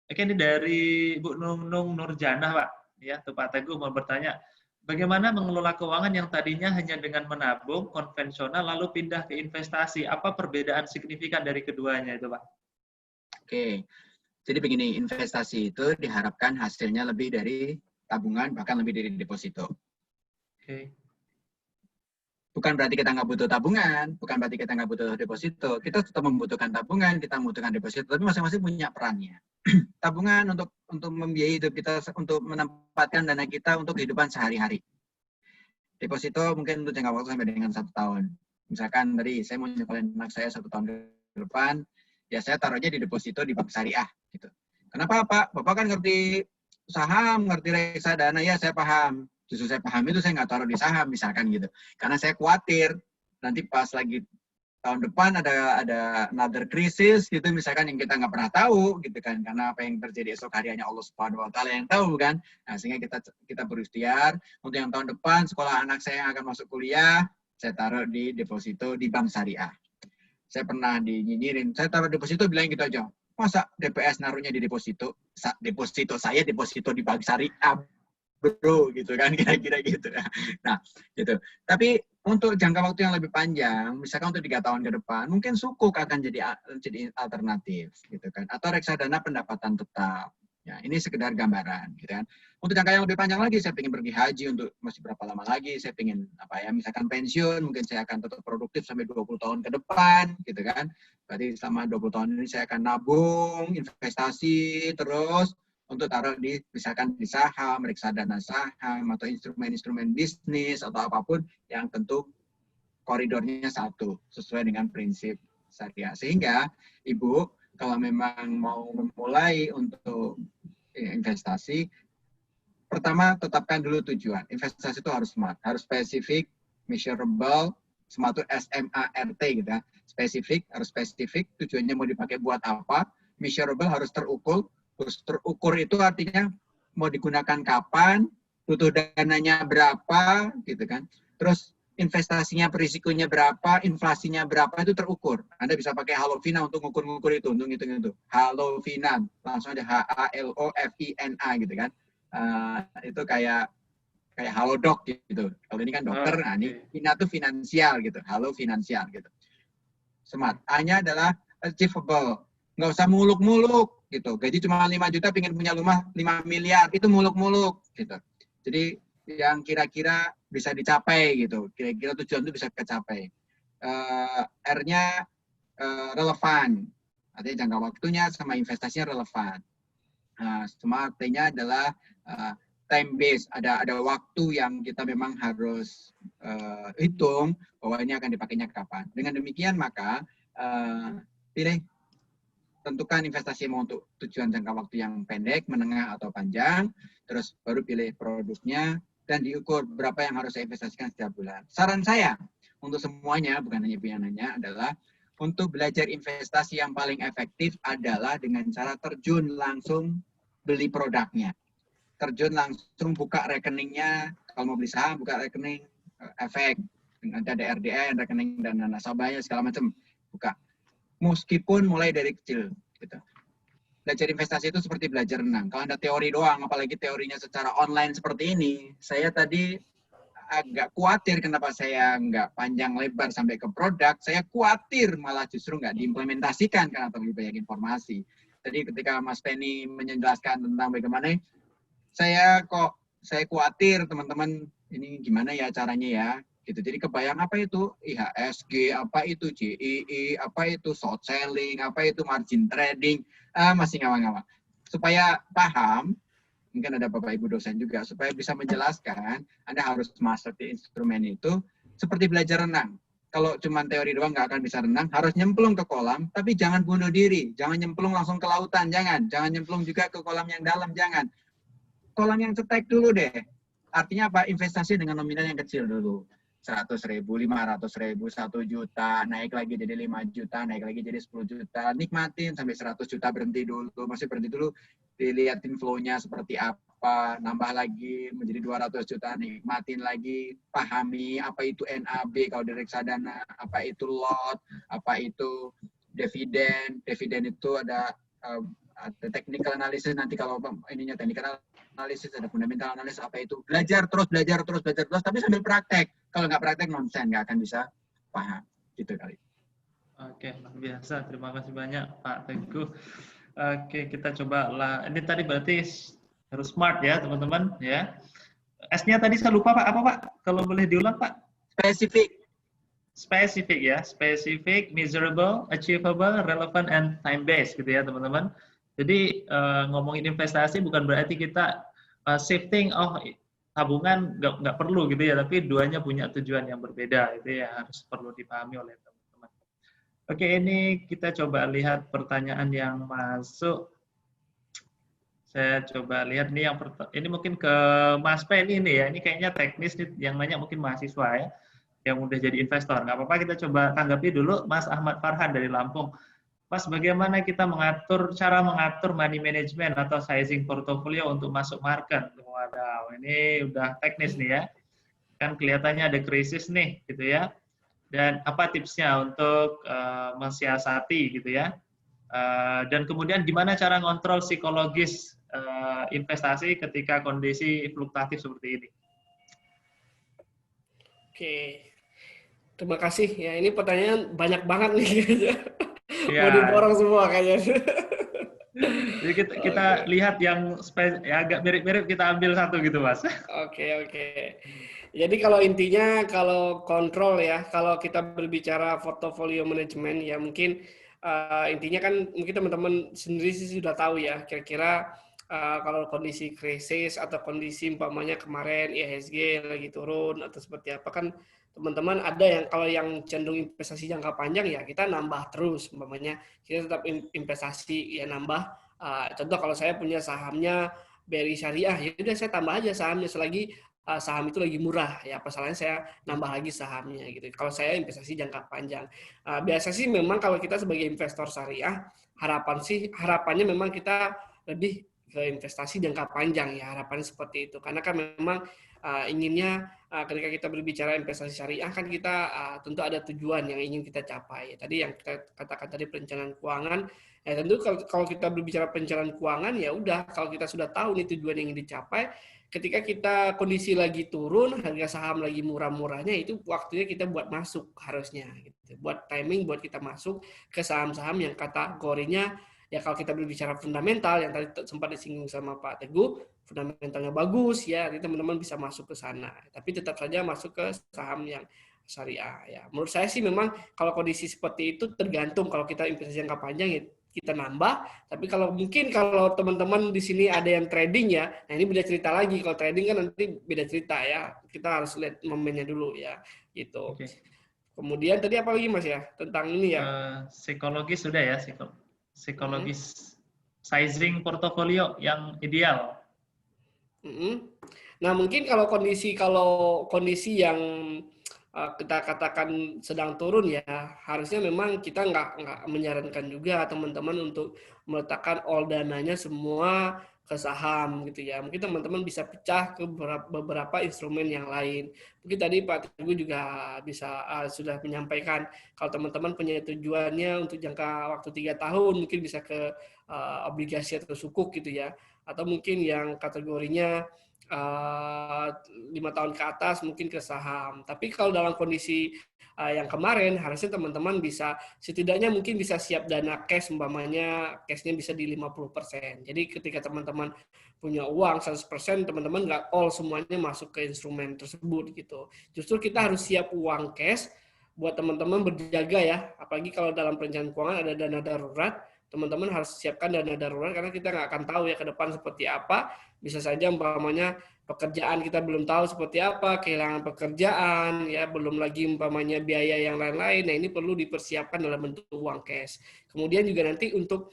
Oke, ini dari Bu Nunung Nurjanah, Pak. Ya, tuh Pak Teguh mau bertanya, bagaimana mengelola keuangan yang tadinya hanya dengan menabung konvensional lalu pindah ke investasi? Apa perbedaan signifikan dari keduanya itu, Pak? Oke, jadi begini, investasi itu diharapkan hasilnya lebih dari tabungan, bahkan lebih dari deposito. Oke. Bukan berarti kita nggak butuh tabungan, bukan berarti kita nggak butuh deposito. Kita tetap membutuhkan tabungan, kita membutuhkan deposito, tapi masing-masing punya perannya. Tabungan untuk membiayai hidup kita, untuk menempatkan dana kita untuk kehidupan sehari-hari. Deposito mungkin untuk jangka waktu sampai dengan 1 tahun. Misalkan tadi saya mau nyekolahin anak saya 1 tahun ke depan, ya saya taruhnya di deposito di bank syariah. Gitu. Kenapa Pak? Bapak kan ngerti saham, ngerti reksadana, ya saya paham. Justru saya paham itu saya nggak taruh di saham misalkan gitu. Karena saya khawatir nanti pas lagi tahun depan ada another krisis gitu misalkan yang kita nggak pernah tahu gitu kan, karena apa yang terjadi esok hari hanya Allah Subhanahu Wa Taala yang tahu kan. Nah, sehingga kita berikhtiar untuk yang tahun depan sekolah anak saya yang akan masuk kuliah saya taruh di deposito di bank syariah. Saya pernah dinyinyirin, saya taruh deposito bilang gitu aja, masa DPS naruhnya di deposito saya deposito di bank syariah bro gitu kan, kira-kira gitu. Nah gitu, tapi untuk jangka waktu yang lebih panjang, misalkan untuk 3 tahun ke depan, mungkin sukuk akan jadi alternatif gitu kan, atau reksadana pendapatan tetap Ya, ini sekedar gambaran, gitu kan. Untuk jangka yang lebih panjang lagi, saya ingin pergi haji untuk masih berapa lama lagi, saya ingin misalkan pensiun, mungkin saya akan tetap produktif sampai 20 tahun ke depan, gitu kan. Berarti selama 20 tahun ini saya akan nabung, investasi, terus untuk taruh di misalkan di saham, reksadana saham, atau instrumen-instrumen bisnis, atau apapun yang tentu koridornya satu, sesuai dengan prinsip syariah. Sehingga Ibu, kalau memang mau memulai untuk investasi, pertama tetapkan dulu tujuan. Investasi itu harus smart, harus spesifik, measurable, smart itu SMART gitu ya. Spesifik, harus spesifik, tujuannya mau dipakai buat apa, measurable harus terukur, terus terukur itu artinya mau digunakan kapan, butuh dananya berapa, gitu kan. Terus investasinya berisikonya berapa, inflasinya berapa itu terukur. Anda bisa pakai Halofina untuk ngukur-ngukur itu, untuk ngitung itu. Halofina, langsung aja HALOFINA gitu kan. Itu kayak Halodoc gitu. Kalau ini kan dokter, nah ini Fina itu finansial gitu. Halo finansial gitu. Smart. A-nya adalah achievable. Nggak usah muluk-muluk gitu. Gaji cuma 5 juta, pengen punya rumah 5 miliar, itu muluk-muluk gitu. Jadi yang kira-kira bisa dicapai gitu, kira-kira tujuan itu bisa kecapai. R-nya relevan, artinya jangka waktunya sama investasinya relevan. Smart T-nya adalah time base, ada waktu yang kita memang harus hitung bahwa ini akan dipakainya kapan. Dengan demikian maka tentukan investasi mau untuk tujuan jangka waktu yang pendek, menengah atau panjang, terus baru pilih produknya dan diukur berapa yang harus saya investasikan setiap bulan. Saran saya untuk semuanya, bukan hanya piananya, adalah untuk belajar investasi yang paling efektif adalah dengan cara terjun langsung beli produknya. Terjun langsung buka rekeningnya, kalau mau beli saham, buka rekening efek, ada RDN, rekening dana nasabahnya, segala macam, buka. Meskipun mulai dari kecil. Gitu. Belajar investasi itu seperti belajar renang. Kalau Anda teori doang, apalagi teorinya secara online seperti ini, saya tadi agak khawatir kenapa saya nggak panjang lebar sampai ke produk. Saya khawatir malah justru nggak diimplementasikan karena terlalu banyak informasi. Jadi ketika Mas Penny menjelaskan tentang bagaimana, saya khawatir teman-teman ini gimana ya caranya ya. Gitu. Jadi kebayang apa itu IHSG, apa itu JII, apa itu short selling, apa itu margin trading, masih ngawang-ngawang. Supaya paham, mungkin ada Bapak Ibu dosen juga, supaya bisa menjelaskan, Anda harus master di instrumen itu seperti belajar renang. Kalau cuma teori doang nggak akan bisa renang, harus nyemplung ke kolam, tapi jangan bunuh diri, jangan nyemplung langsung ke lautan, jangan nyemplung juga ke kolam yang dalam, jangan. Kolam yang cetek dulu deh. Artinya apa? Investasi dengan nominal yang kecil dulu. 100.000, 500.000, 1 juta, naik lagi jadi 5 juta, naik lagi jadi 10 juta, nikmatin sampai 100 juta, berhenti dulu, masih berhenti dulu, dilihatin flow-nya seperti apa, nambah lagi menjadi 200 juta, nikmatin lagi, pahami apa itu NAB kalau di reksadana, apa itu lot, apa itu dividen itu ada technical analysis, nanti kalau ininya technical analisis, ada fundamental analisis, apa itu. Belajar terus, tapi sambil praktek. Kalau nggak praktek, nonsen, nggak akan bisa paham. Gitu kali. Oke, luar biasa. Terima kasih banyak, Pak Teguh. Oke, kita coba lah. Ini tadi berarti harus smart ya, teman-teman. Ya. S-nya tadi saya lupa, Pak. Apa, Pak? Kalau boleh diulang, Pak? Spesifik. Spesifik ya. Spesifik, measurable, achievable, relevant, and time-based gitu ya, teman-teman. Jadi ngomongin investasi bukan berarti kita shifting, tabungan nggak perlu gitu ya, tapi duanya punya tujuan yang berbeda, itu ya harus perlu dipahami oleh teman-teman. Oke, ini kita coba lihat pertanyaan yang masuk. Saya coba lihat nih ini mungkin ke Mas Penny nih ya, ini kayaknya teknis nih, yang nanya mungkin mahasiswa ya, yang udah jadi investor. Nggak apa-apa, kita coba tanggapi dulu Mas Ahmad Farhan dari Lampung. Mas, bagaimana kita cara mengatur money management atau sizing portofolio untuk masuk market? Waduh, ini udah teknis nih ya. Kan kelihatannya ada krisis nih, gitu ya. Dan apa tipsnya untuk mensiasati, gitu ya. Dan kemudian gimana cara ngontrol psikologis investasi ketika kondisi fluktuatif seperti ini? Oke, terima kasih. Ya, ini pertanyaan banyak banget nih. Ya. Mau diborong semua kayaknya. Jadi kita lihat yang ya agak mirip-mirip, kita ambil satu gitu, Mas. Oke. Jadi kalau intinya, kalau kontrol ya, kalau kita berbicara portfolio manajemen ya mungkin intinya kan mungkin teman-teman sendiri sih sudah tahu ya, kira-kira kalau kondisi krisis atau kondisi umpamanya kemarin IHSG lagi turun atau seperti apa, kan teman-teman ada yang kalau yang cenderung investasi jangka panjang ya kita nambah terus, umpamanya kita tetap investasi ya nambah. Contoh kalau saya punya sahamnya BRI Syariah, ya udah saya tambah aja sahamnya selagi saham itu lagi murah, ya apa salahnya saya nambah lagi sahamnya gitu. Kalau saya investasi jangka panjang, biasa sih memang kalau kita sebagai investor syariah harapannya memang kita lebih ke investasi jangka panjang ya, harapannya seperti itu, karena kan memang inginnya ketika kita berbicara investasi syariah kan kita tentu ada tujuan yang ingin kita capai. Tadi yang kita katakan tadi perencanaan keuangan, ya tentu kalau kita berbicara perencanaan keuangan ya udah, kalau kita sudah tahu nih tujuan yang ingin dicapai, ketika kita kondisi lagi turun, harga saham lagi murah-murahnya, itu waktunya kita buat masuk harusnya gitu. Buat timing buat kita masuk ke saham-saham yang kategorinya ya kalau kita berbicara fundamental yang tadi sempat disinggung sama Pak Teguh, fundamentalnya bagus ya, jadi teman-teman bisa masuk ke sana. Tapi tetap saja masuk ke saham yang syariah ya. Menurut saya sih memang kalau kondisi seperti itu tergantung, kalau kita investasi jangka panjang ya kita nambah, tapi kalau mungkin kalau teman-teman di sini ada yang trading ya, nah ini beda cerita lagi. Kalau trading kan nanti beda cerita ya, kita harus lihat momennya dulu ya, gitu. Oke. Kemudian tadi apa lagi Mas ya, tentang ini ya? Psikologis sudah ya, psikologis sizing portofolio yang ideal. Nah mungkin kalau kondisi yang kita katakan sedang turun ya, harusnya memang kita nggak menyarankan juga teman-teman untuk meletakkan all dananya semua ke saham gitu ya. Mungkin teman-teman bisa pecah ke beberapa instrumen yang lain. Mungkin tadi Pak Teguh juga bisa sudah menyampaikan kalau teman-teman punya tujuannya untuk jangka waktu 3 tahun, mungkin bisa ke obligasi atau sukuk gitu ya. Atau mungkin yang kategorinya 5 tahun ke atas mungkin ke saham. Tapi kalau dalam kondisi yang kemarin, harusnya teman-teman bisa setidaknya mungkin bisa siap dana cash, umpamanya cashnya bisa di 50%. Jadi ketika teman-teman punya uang 100%, teman-teman nggak all semuanya masuk ke instrumen tersebut gitu. Justru kita harus siap uang cash buat teman-teman berjaga ya. Apalagi kalau dalam perencanaan keuangan ada dana darurat, teman-teman harus siapkan dana darurat karena kita nggak akan tahu ya ke depan seperti apa. Bisa saja umpamanya pekerjaan kita belum tahu seperti apa, kehilangan pekerjaan, ya belum lagi umpamanya biaya yang lain-lain. Nah ini perlu dipersiapkan dalam bentuk uang cash. Kemudian juga nanti untuk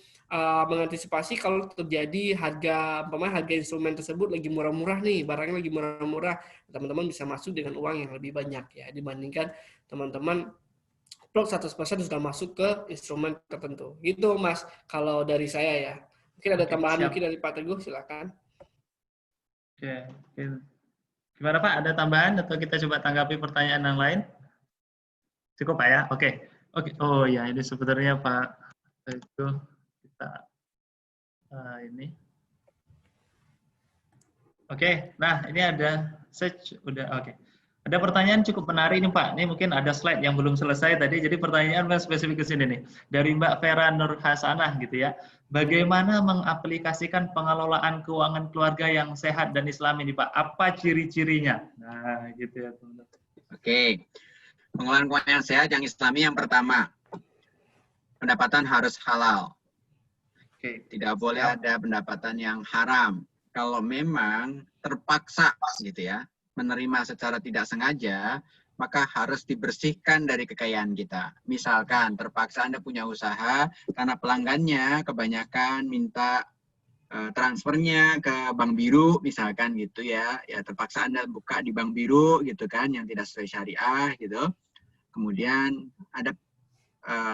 mengantisipasi kalau terjadi harga instrumen tersebut lagi murah-murah nih, barangnya lagi murah-murah, teman-teman bisa masuk dengan uang yang lebih banyak ya dibandingkan teman-teman plug 100% sudah masuk ke instrumen tertentu. Gitu Mas, kalau dari saya ya. Mungkin ada tambahan mungkin dari Pak Teguh, silakan. Oke. Gimana Pak, ada tambahan atau kita coba tanggapi pertanyaan yang lain? Cukup Pak ya? Oke. Oh ya, ini sebenarnya Pak Teguh kita ini. Oke, nah ini ada search udah oke. Ada pertanyaan cukup menarik nih Pak. Ini mungkin ada slide yang belum selesai tadi. Jadi pertanyaan spesifik ke sini nih. Dari Mbak Vera Nur Hasanah gitu ya. Bagaimana mengaplikasikan pengelolaan keuangan keluarga yang sehat dan Islami nih Pak? Apa ciri-cirinya? Nah, gitu ya teman-teman. Oke. Pengelolaan keuangan yang sehat yang Islami yang pertama, pendapatan harus halal. Oke. Tidak boleh ada pendapatan yang haram. Kalau memang terpaksa gitu ya, menerima secara tidak sengaja, maka harus dibersihkan dari kekayaan kita. Misalkan terpaksa Anda punya usaha karena pelanggannya kebanyakan minta transfernya ke bank biru misalkan gitu ya. Ya terpaksa Anda buka di bank biru gitu kan yang tidak sesuai syariah gitu. Kemudian ada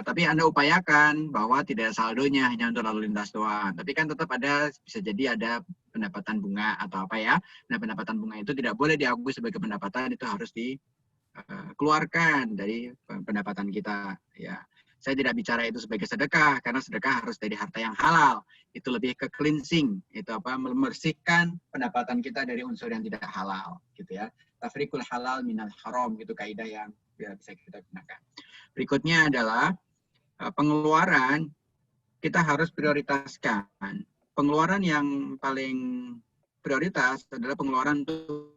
tapi Anda upayakan bahwa tidak ada saldonya, hanya untuk lalu lintas doang. Tapi kan tetap ada, bisa jadi ada pendapatan bunga atau apa ya. Nah, pendapatan bunga itu tidak boleh diakui sebagai pendapatan, itu harus dikeluarkan dari pendapatan kita. Ya, saya tidak bicara itu sebagai sedekah, karena sedekah harus dari harta yang halal. Itu lebih ke cleansing, itu apa, membersihkan pendapatan kita dari unsur yang tidak halal, gitu ya. Tafriqul halal minal haram, itu kaidah yang bisa kita gunakan. Berikutnya adalah pengeluaran, kita harus prioritaskan pengeluaran yang paling prioritas adalah pengeluaran untuk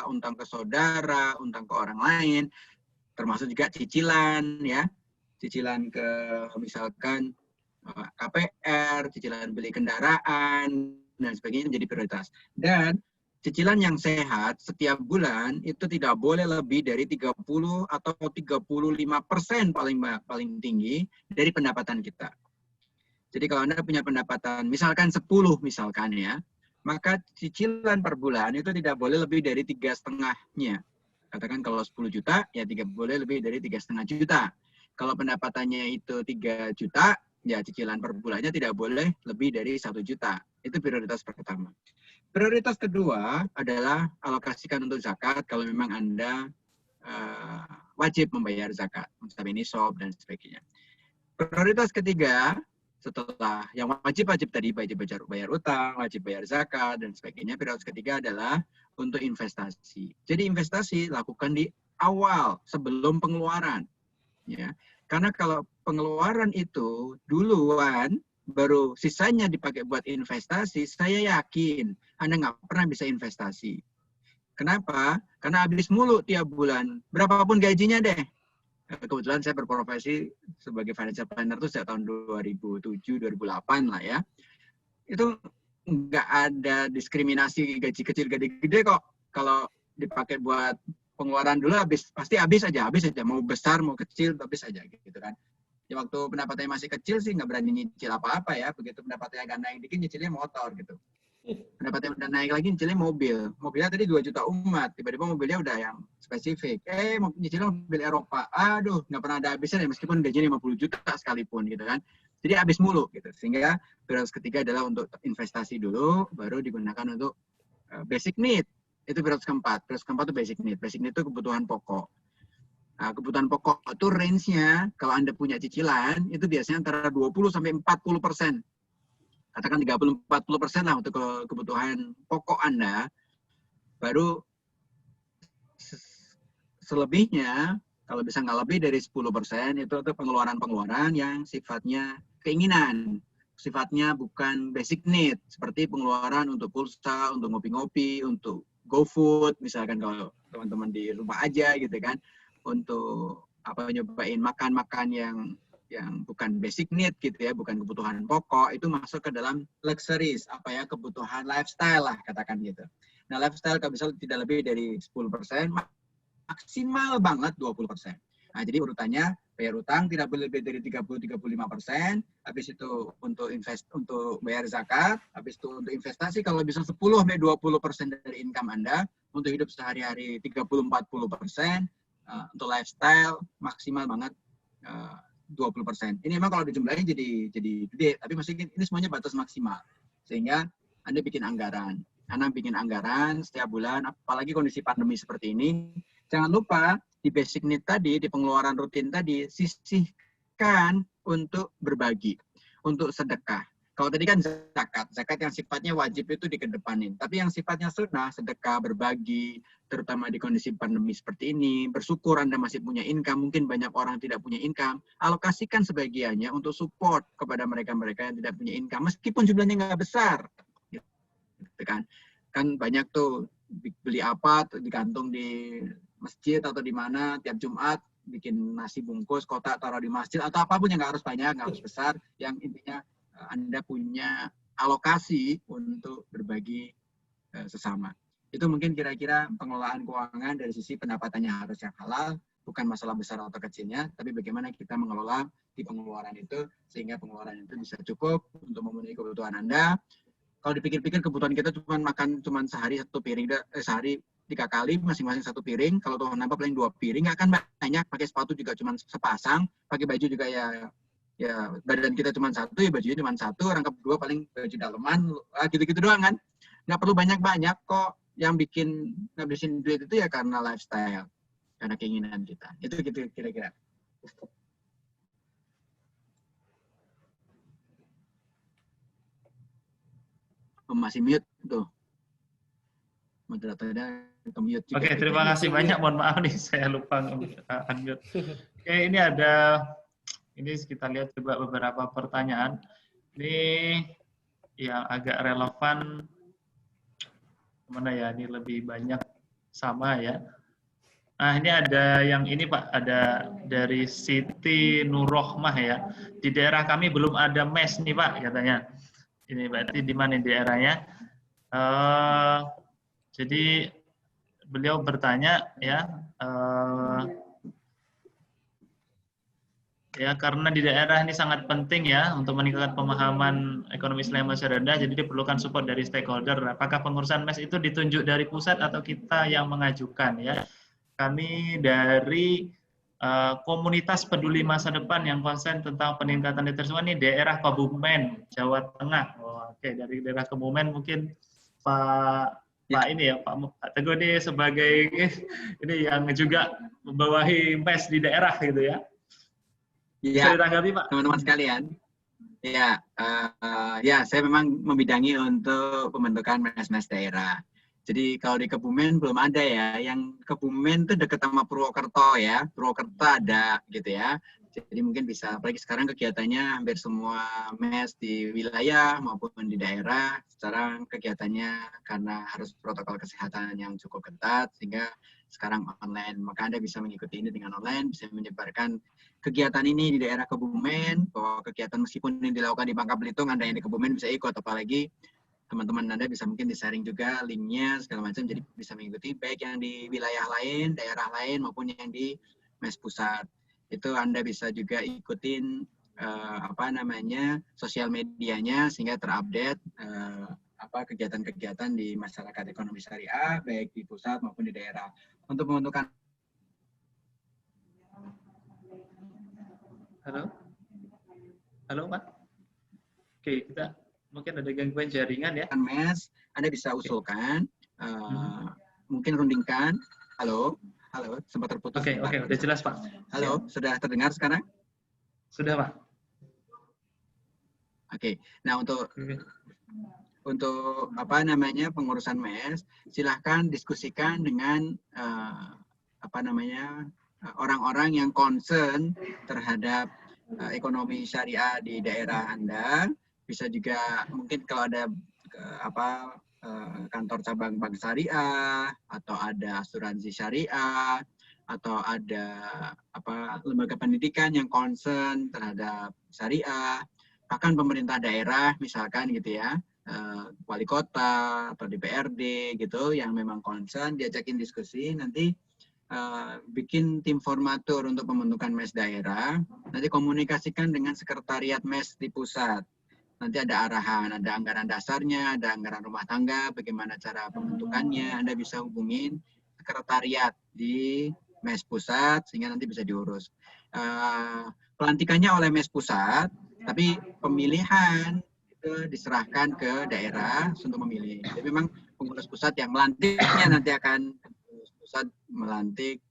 utang ke saudara, utang ke orang lain, termasuk juga cicilan ya, cicilan ke misalkan KPR, cicilan beli kendaraan dan sebagainya menjadi prioritas. Dan cicilan yang sehat setiap bulan itu tidak boleh lebih dari 30 atau 35% paling tinggi dari pendapatan kita. Jadi kalau Anda punya pendapatan misalkan 10 misalkan ya, maka cicilan per bulan itu tidak boleh lebih dari 3,5-nya. Katakan kalau 10 juta, ya tidak boleh lebih dari 3,5 juta. Kalau pendapatannya itu 3 juta, ya cicilan per bulannya tidak boleh lebih dari 1 juta. Itu prioritas pertama. Prioritas kedua adalah alokasikan untuk zakat kalau memang Anda wajib membayar zakat, misalnya nisab dan sebagainya. Prioritas ketiga, setelah yang wajib tadi, wajib bayar utang, wajib bayar zakat, dan sebagainya, prioritas ketiga adalah untuk investasi. Jadi investasi lakukan di awal, sebelum pengeluaran. Ya. Karena kalau pengeluaran itu duluan, baru sisanya dipakai buat investasi, saya yakin Anda nggak pernah bisa investasi. Kenapa? Karena habis mulu tiap bulan. Berapapun gajinya deh. Kebetulan saya berprofesi sebagai financial planner itu sejak tahun 2007-2008 lah ya. Itu nggak ada diskriminasi gaji kecil, gaji gede kok. Kalau dipakai buat pengeluaran dulu pasti habis aja. Mau besar, mau kecil, habis aja gitu kan. Ya waktu pendapatannya masih kecil sih nggak berani nyicil apa-apa ya. Begitu pendapatannya agak naik dikit, nyicilnya motor gitu. Pendapatnya udah naik lagi, nyicilnya mobil. Mobilnya tadi 2 juta umat, tiba-tiba mobilnya udah yang spesifik. Nyicilnya mobil Eropa. Aduh, nggak pernah ada habisnya ya, meskipun gajinya 50 juta sekalipun gitu kan. Jadi habis mulu gitu. Sehingga prioritas ketiga adalah untuk investasi dulu, baru digunakan untuk basic need. Itu prioritas keempat. Prioritas keempat itu basic need. Basic need itu kebutuhan pokok. Nah, kebutuhan pokok itu range-nya, kalau Anda punya cicilan, itu biasanya antara 20-40%. Katakan 30-40% lah untuk kebutuhan pokok Anda, baru selebihnya, kalau bisa nggak lebih dari 10%, itu pengeluaran-pengeluaran yang sifatnya keinginan, sifatnya bukan basic need, seperti pengeluaran untuk pulsa, untuk ngopi-ngopi, untuk GoFood, misalkan kalau teman-teman di rumah aja gitu kan, untuk nyobain makan-makan yang bukan basic need gitu ya, bukan kebutuhan pokok, itu masuk ke dalam luxuries, kebutuhan lifestyle lah katakan gitu. Nah, lifestyle kalau bisa tidak lebih dari 10%, maksimal banget 20%. Nah, jadi urutannya bayar utang tidak boleh lebih dari 30-35%, habis itu untuk bayar zakat, habis itu untuk investasi kalau bisa 10-20% dari income Anda, untuk hidup sehari-hari 30-40%, untuk lifestyle maksimal banget 20%. Ini memang kalau dijumlahin jadi gede, tapi maksudnya ini semuanya batas maksimal. Sehingga Anda bikin anggaran. Anda bikin anggaran setiap bulan, apalagi kondisi pandemi seperti ini. Jangan lupa di basic need tadi, di pengeluaran rutin tadi, sisihkan untuk berbagi, untuk sedekah. Kalau tadi kan zakat yang sifatnya wajib itu dikedepanin. Tapi yang sifatnya sunnah, sedekah, berbagi, terutama di kondisi pandemi seperti ini, bersyukur Anda masih punya income, mungkin banyak orang tidak punya income, alokasikan sebagiannya untuk support kepada mereka-mereka yang tidak punya income, meskipun jumlahnya nggak besar. Gitu kan banyak tuh beli apa, digantung di masjid atau di mana, tiap Jumat bikin nasi bungkus, kotak taruh di masjid, atau apapun yang nggak harus banyak, nggak harus besar, yang intinya Anda punya alokasi untuk berbagi sesama. Itu mungkin kira-kira pengelolaan keuangan dari sisi pendapatannya harus yang halal, bukan masalah besar atau kecilnya, tapi bagaimana kita mengelola di pengeluaran itu, sehingga pengeluaran itu bisa cukup untuk memenuhi kebutuhan Anda. Kalau dipikir-pikir kebutuhan kita makan sehari satu piring, sehari 3 kali, masing-masing satu piring. Kalau Tuhan nambah paling 2 piring, nggak akan banyak. Pakai sepatu juga cuma sepasang, pakai baju juga ya badan kita cuma satu, ya bajunya cuma satu, orang kedua paling baju daleman, gitu-gitu doang kan. Nggak perlu banyak-banyak kok. Yang bikin ngabisin duit itu ya karena lifestyle, karena keinginan kita. Itu gitu kira-kira. Masih mute tuh, moderatornya ke-mute juga. Oke, terima kasih banyak. Mohon maaf nih, saya lupa unmute. Oke, ini kita lihat coba beberapa pertanyaan. Ini yang agak relevan, mana ya, ini lebih banyak sama ya. Nah, ini ada yang ini Pak, ada dari Siti Nurrohmah ya. Di daerah kami belum ada mes nih Pak, katanya. Ini berarti di mana daerahnya? Jadi beliau bertanya ya, ya karena di daerah ini sangat penting ya untuk meningkatkan pemahaman ekonomi Islam masih rendah, jadi diperlukan support dari stakeholder. Apakah pengurusan mes itu ditunjuk dari pusat atau kita yang mengajukan ya? Kami dari komunitas peduli masa depan yang konsen tentang peningkatan literasi ini daerah Kebumen, Jawa Tengah. Oke, dari daerah Kebumen mungkin Pak ini ya, Pak Teguh ini sebagai ini yang juga membawahi mes di daerah gitu ya. Bisa ditanggapi Pak? Teman-teman sekalian. Ya, ya saya memang membidangi untuk pembentukan mes-mes daerah. Jadi kalau di Kebumen belum ada ya, yang Kebumen itu dekat sama Purwokerto ya, Purwokerto ada gitu ya. Jadi mungkin bisa, apalagi sekarang kegiatannya hampir semua mes di wilayah maupun di daerah, sekarang kegiatannya karena harus protokol kesehatan yang cukup ketat, sehingga sekarang online. Maka Anda bisa mengikuti ini dengan online, bisa menyebarkan kegiatan ini di daerah Kebumen, bahwa kegiatan meskipun ini dilakukan di Bangka Belitung, Anda yang di Kebumen bisa ikut, apalagi teman-teman Anda bisa mungkin di-sharing juga linknya segala macam, jadi bisa mengikuti baik yang di wilayah lain, daerah lain maupun yang di mes pusat. Itu Anda bisa juga ikutin sosial medianya sehingga terupdate kegiatan-kegiatan di masyarakat ekonomi syariah baik di pusat maupun di daerah. Untuk menentukan Halo Pak. Oke, kita mungkin ada gangguan jaringan ya. Mes, Anda bisa usulkan, mungkin rundingkan. Halo, sempat terputus. Oke, udah jelas Pak. Halo, sudah terdengar sekarang? Sudah Pak. Oke, nah untuk pengurusan mes, silahkan diskusikan dengan orang-orang yang concern terhadap ekonomi syariah di daerah Anda. Bisa juga mungkin kalau ada kantor cabang bank syariah atau ada asuransi syariah atau ada lembaga pendidikan yang concern terhadap syariah, bahkan pemerintah daerah misalkan gitu ya, wali kota atau DPRD gitu yang memang concern, diajakin diskusi, nanti bikin tim formatur untuk pembentukan mes daerah, nanti komunikasikan dengan sekretariat mes di pusat. Nanti ada arahan, ada anggaran dasarnya, ada anggaran rumah tangga, bagaimana cara pembentukannya, Anda bisa hubungin sekretariat di mes pusat sehingga nanti bisa diurus. Pelantikannya oleh mes pusat, tapi pemilihan itu diserahkan ke daerah untuk memilih. Jadi memang pengurus pusat yang melantiknya nanti akan pusat melantik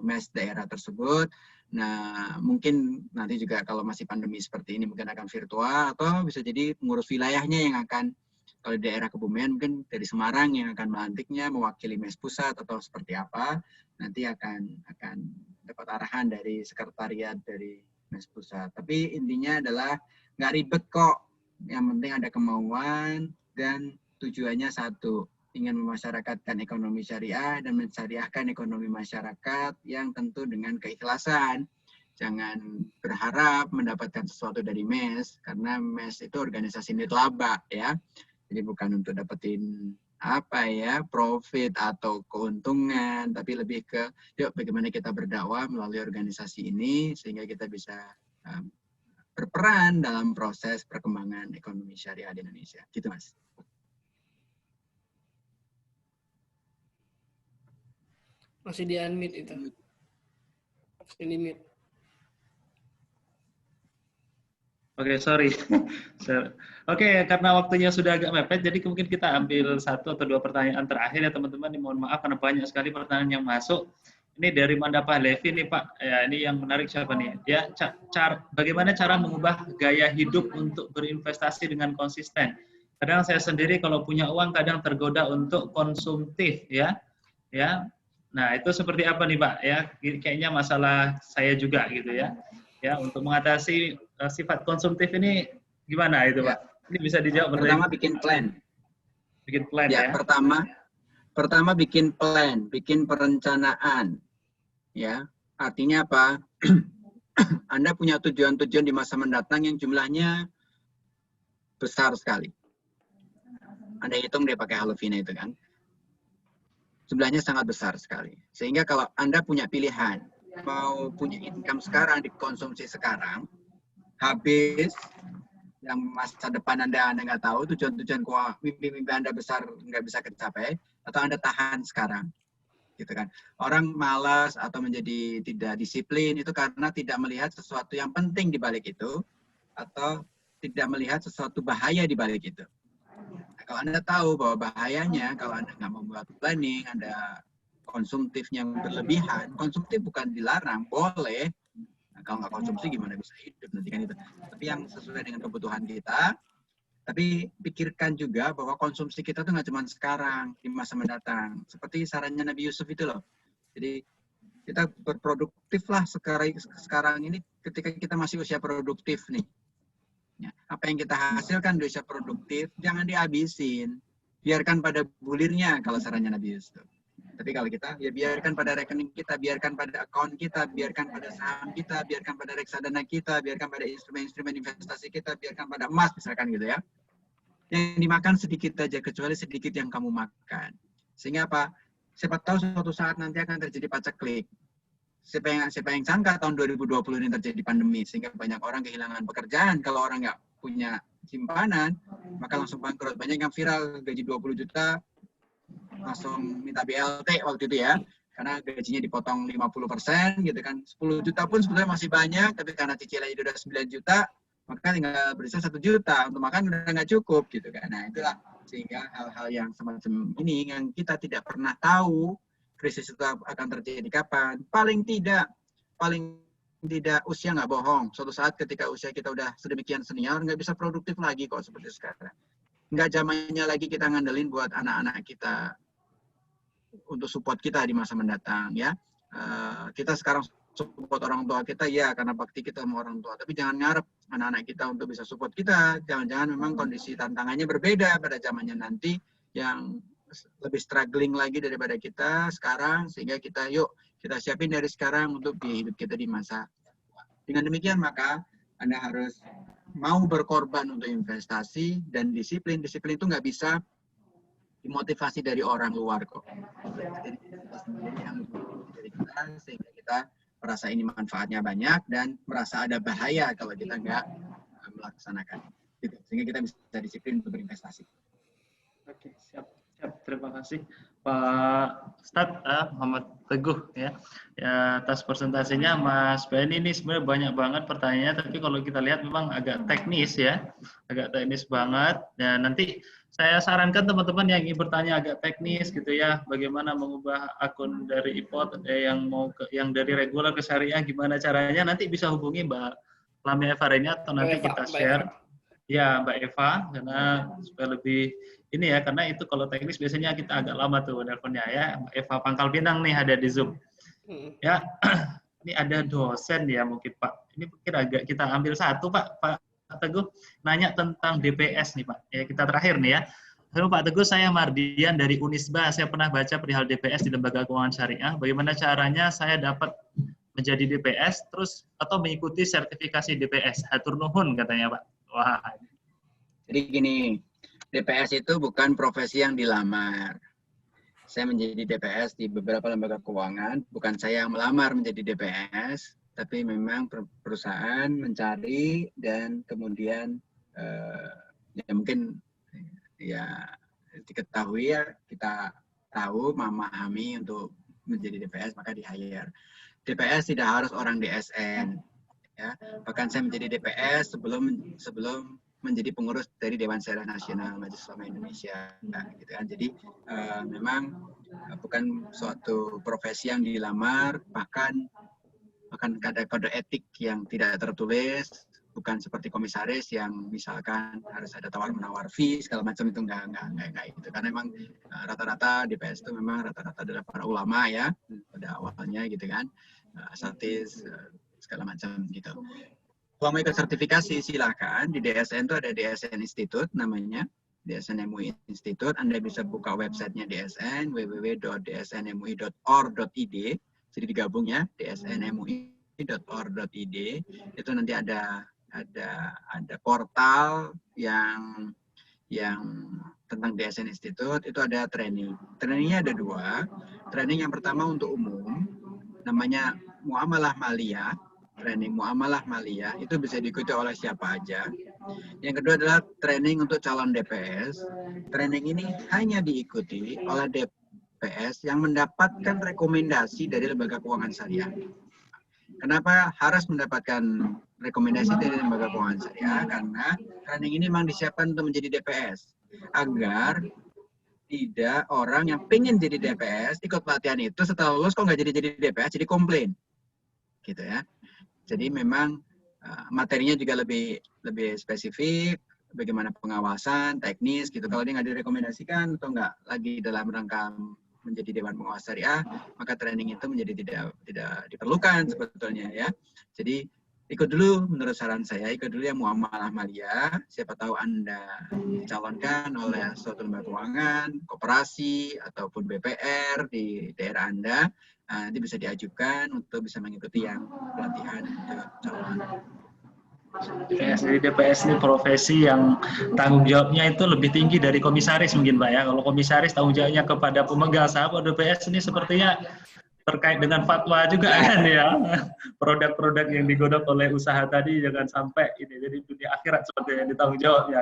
mes daerah tersebut. Nah, mungkin nanti juga kalau masih pandemi seperti ini mungkin akan virtual, atau bisa jadi pengurus wilayahnya yang akan, kalau di daerah Kebumen mungkin dari Semarang yang akan melantiknya mewakili mes pusat atau seperti apa, nanti akan dapat arahan dari sekretariat dari mes pusat. Tapi intinya adalah nggak ribet kok, yang penting ada kemauan dan tujuannya satu, ingin memasyarakatkan ekonomi syariah dan mensyariahkan ekonomi masyarakat yang tentu dengan keikhlasan. Jangan berharap mendapatkan sesuatu dari mes, karena mes itu organisasi nirlaba ya. Jadi bukan untuk dapetin profit atau keuntungan, tapi lebih ke yuk bagaimana kita berdakwah melalui organisasi ini sehingga kita bisa berperan dalam proses perkembangan ekonomi syariah di Indonesia. Gitu Mas. Masih di unmute itu. Masih di mute. Oke, sorry. Oke, karena waktunya sudah agak mepet, jadi mungkin kita ambil 1 atau 2 pertanyaan terakhir ya teman-teman. Mohon maaf karena banyak sekali pertanyaan yang masuk. Ini dari Manda Pahlevi nih Pak. Ya, ini yang menarik siapa nih? Ya, bagaimana cara mengubah gaya hidup untuk berinvestasi dengan konsisten? kadang saya sendiri kalau punya uang kadang tergoda untuk konsumtif ya. Ya. Nah, itu seperti apa nih, Pak? Ya, kayaknya masalah saya juga gitu ya. Ya, untuk mengatasi sifat konsumtif ini gimana itu, Ya. Pak? Ini bisa dijawab Pertama bikin plan. Bikin plan Ya, ya. pertama bikin plan, bikin perencanaan. Ya, artinya apa? Anda punya tujuan-tujuan di masa mendatang yang jumlahnya besar sekali. Anda hitung deh pakai Haluvina itu kan. Jumlahnya sangat besar sekali. Sehingga kalau Anda punya pilihan, mau punya income sekarang, dikonsumsi sekarang, habis, yang masa depan Anda nggak tahu, tujuan-tujuan mimpi-mimpi Anda besar nggak bisa tercapai, atau Anda tahan sekarang. Gitu kan. Orang malas atau menjadi tidak disiplin itu karena tidak melihat sesuatu yang penting di balik itu, atau tidak melihat sesuatu bahaya di balik itu. Nah, kalau Anda tahu bahwa bahayanya, kalau Anda nggak membuat planning, Anda konsumtifnya berlebihan, konsumtif bukan dilarang, boleh. Nah, kalau nggak konsumsi gimana bisa hidup nanti kan itu. Tapi yang sesuai dengan kebutuhan kita, tapi pikirkan juga bahwa konsumsi kita tuh nggak cuma sekarang, di masa mendatang. Seperti sarannya Nabi Yusuf itu loh. Jadi kita berproduktiflah sekarang ini ketika kita masih usia produktif nih. Ya, apa yang kita hasilkan di usia produktif, jangan dihabisin. Biarkan pada bulirnya kalau sarannya Nabi Yusuf. Tapi kalau kita, ya biarkan pada rekening kita, biarkan pada akun kita, biarkan pada saham kita, biarkan pada reksadana kita, biarkan pada instrumen-instrumen investasi kita, biarkan pada emas misalkan gitu ya. Yang dimakan sedikit aja, kecuali sedikit yang kamu makan. Sehingga apa? Siapa tahu suatu saat nanti akan terjadi paceklik. Siapa yang sangka tahun 2020 ini terjadi pandemi, sehingga banyak orang kehilangan pekerjaan. Kalau orang nggak punya simpanan, maka langsung bangkrut. Banyak yang viral, gaji 20 juta, langsung minta BLT waktu itu ya. Karena gajinya dipotong 50% gitu kan. 10 juta pun sebenarnya masih banyak, tapi karena cicilannya udah 9 juta, maka tinggal berisah 1 juta untuk makan udah nggak cukup gitu kan. Nah itulah sehingga hal-hal yang semacam ini yang kita tidak pernah tahu krisis itu akan terjadi kapan. Paling tidak usia nggak bohong. Suatu saat ketika usia kita udah sedemikian senior nggak bisa produktif lagi kok seperti sekarang. Nggak zamannya lagi kita ngandelin buat anak-anak kita untuk support kita di masa mendatang ya. Kita sekarang support orang tua kita ya karena bakti kita sama orang tua, tapi jangan ngarep anak-anak kita untuk bisa support kita. Jangan-jangan memang kondisi tantangannya berbeda pada zamannya nanti yang lebih struggling lagi daripada kita sekarang, sehingga kita siapin dari sekarang untuk biaya hidup kita di masa. Dengan demikian maka Anda harus mau berkorban untuk investasi dan disiplin. Disiplin itu nggak bisa dimotivasi dari orang luar kok. Jadi kita sendiri yang dari kita, sehingga kita merasa ini manfaatnya banyak dan merasa ada bahaya kalau kita nggak melaksanakan. Gitu. Sehingga kita bisa disiplin untuk berinvestasi. Oke, siap. Terima kasih Pak Ustadz Muhammad Teguh ya atas presentasinya. Mas Benny ini sebenarnya banyak banget pertanyaannya, tapi kalau kita lihat memang agak teknis ya, agak teknis banget. Dan nanti saya sarankan teman-teman yang ingin bertanya agak teknis gitu ya, bagaimana mengubah akun dari IPOT yang dari reguler ke syariah, gimana caranya, nanti bisa hubungi Mbak Lamia Eva ini atau nanti kita share. Ya, Mbak Eva, karena supaya lebih ini ya, karena itu kalau teknis biasanya kita agak lama tuh nelponnya ya. Mbak Eva Pangkal Pinang nih ada di Zoom. Ya, ini ada dosen ya mungkin Pak. Ini mungkin agak kita ambil satu Pak Teguh nanya tentang DPS nih Pak. Ya, kita terakhir nih ya. Halo Pak Teguh, saya Mardian dari Unisba. Saya pernah baca perihal DPS di Lembaga Keuangan Syariah. Bagaimana caranya saya dapat menjadi DPS terus atau mengikuti sertifikasi DPS? Hatur nuhun katanya Pak. Wah. Jadi gini, DPS itu bukan profesi yang dilamar. Saya menjadi DPS di beberapa lembaga keuangan, bukan saya yang melamar menjadi DPS, tapi memang perusahaan mencari dan kemudian ya mungkin ya diketahui ya, kita tahu memahami untuk menjadi DPS maka di-hire. DPS tidak harus orang DSN. Ya, bahkan saya menjadi DPS sebelum menjadi pengurus dari Dewan Syariah Nasional Majelis Ulama Indonesia, gitu kan. Jadi memang bukan suatu profesi yang dilamar, bahkan kode etik yang tidak tertulis bukan seperti komisaris yang misalkan harus ada tawar-menawar fee segala macam, itu enggak itu, karena memang rata-rata DPS itu memang rata-rata adalah para ulama ya pada awalnya gitu kan, asatis segala macam gitu. Kalau mau ikut sertifikasi silakan, di DSN itu ada DSN Institute namanya, DSN MUI Institute. Anda bisa buka websitenya DSN, www.dsnmui.or.id, jadi digabung ya, dsnmui.or.id. Itu nanti ada portal yang tentang DSN Institute, itu ada training. Trainingnya ada 2. Training yang pertama untuk umum, namanya Muamalah Maliyah. Training Muamalah Maliyah itu bisa diikuti oleh siapa aja. Yang kedua adalah training untuk calon DPS. Training ini hanya diikuti oleh DPS yang mendapatkan rekomendasi dari Lembaga Keuangan Syariah. Kenapa harus mendapatkan rekomendasi dari Lembaga Keuangan Syariah? Karena training ini memang disiapkan untuk menjadi DPS, agar tidak orang yang pengen jadi DPS ikut pelatihan itu, setelah lulus kok nggak jadi DPS, jadi komplain, gitu ya. Jadi memang materinya juga lebih spesifik, bagaimana pengawasan teknis gitu. Kalau dia nggak direkomendasikan atau nggak lagi dalam rangka menjadi Dewan Pengawas Syariah, maka training itu menjadi tidak diperlukan sebetulnya ya. Jadi ikut dulu, menurut saran saya, ikut dulu yang Muamalah Maliyah. Siapa tahu Anda dicalonkan oleh suatu lembaga keuangan, koperasi, ataupun BPR di daerah Anda, nanti bisa diajukan untuk bisa mengikuti yang pelatihan untuk calon. Jadi DPS ini profesi yang tanggung jawabnya itu lebih tinggi dari komisaris mungkin Pak ya. Kalau komisaris tanggung jawabnya kepada pemegang saham, DPS ini sepertinya terkait dengan fatwa juga kan ya. Produk-produk yang digodok oleh usaha tadi jangan sampai ini jadi dunia akhirat seperti yang ditanggung jawab ya.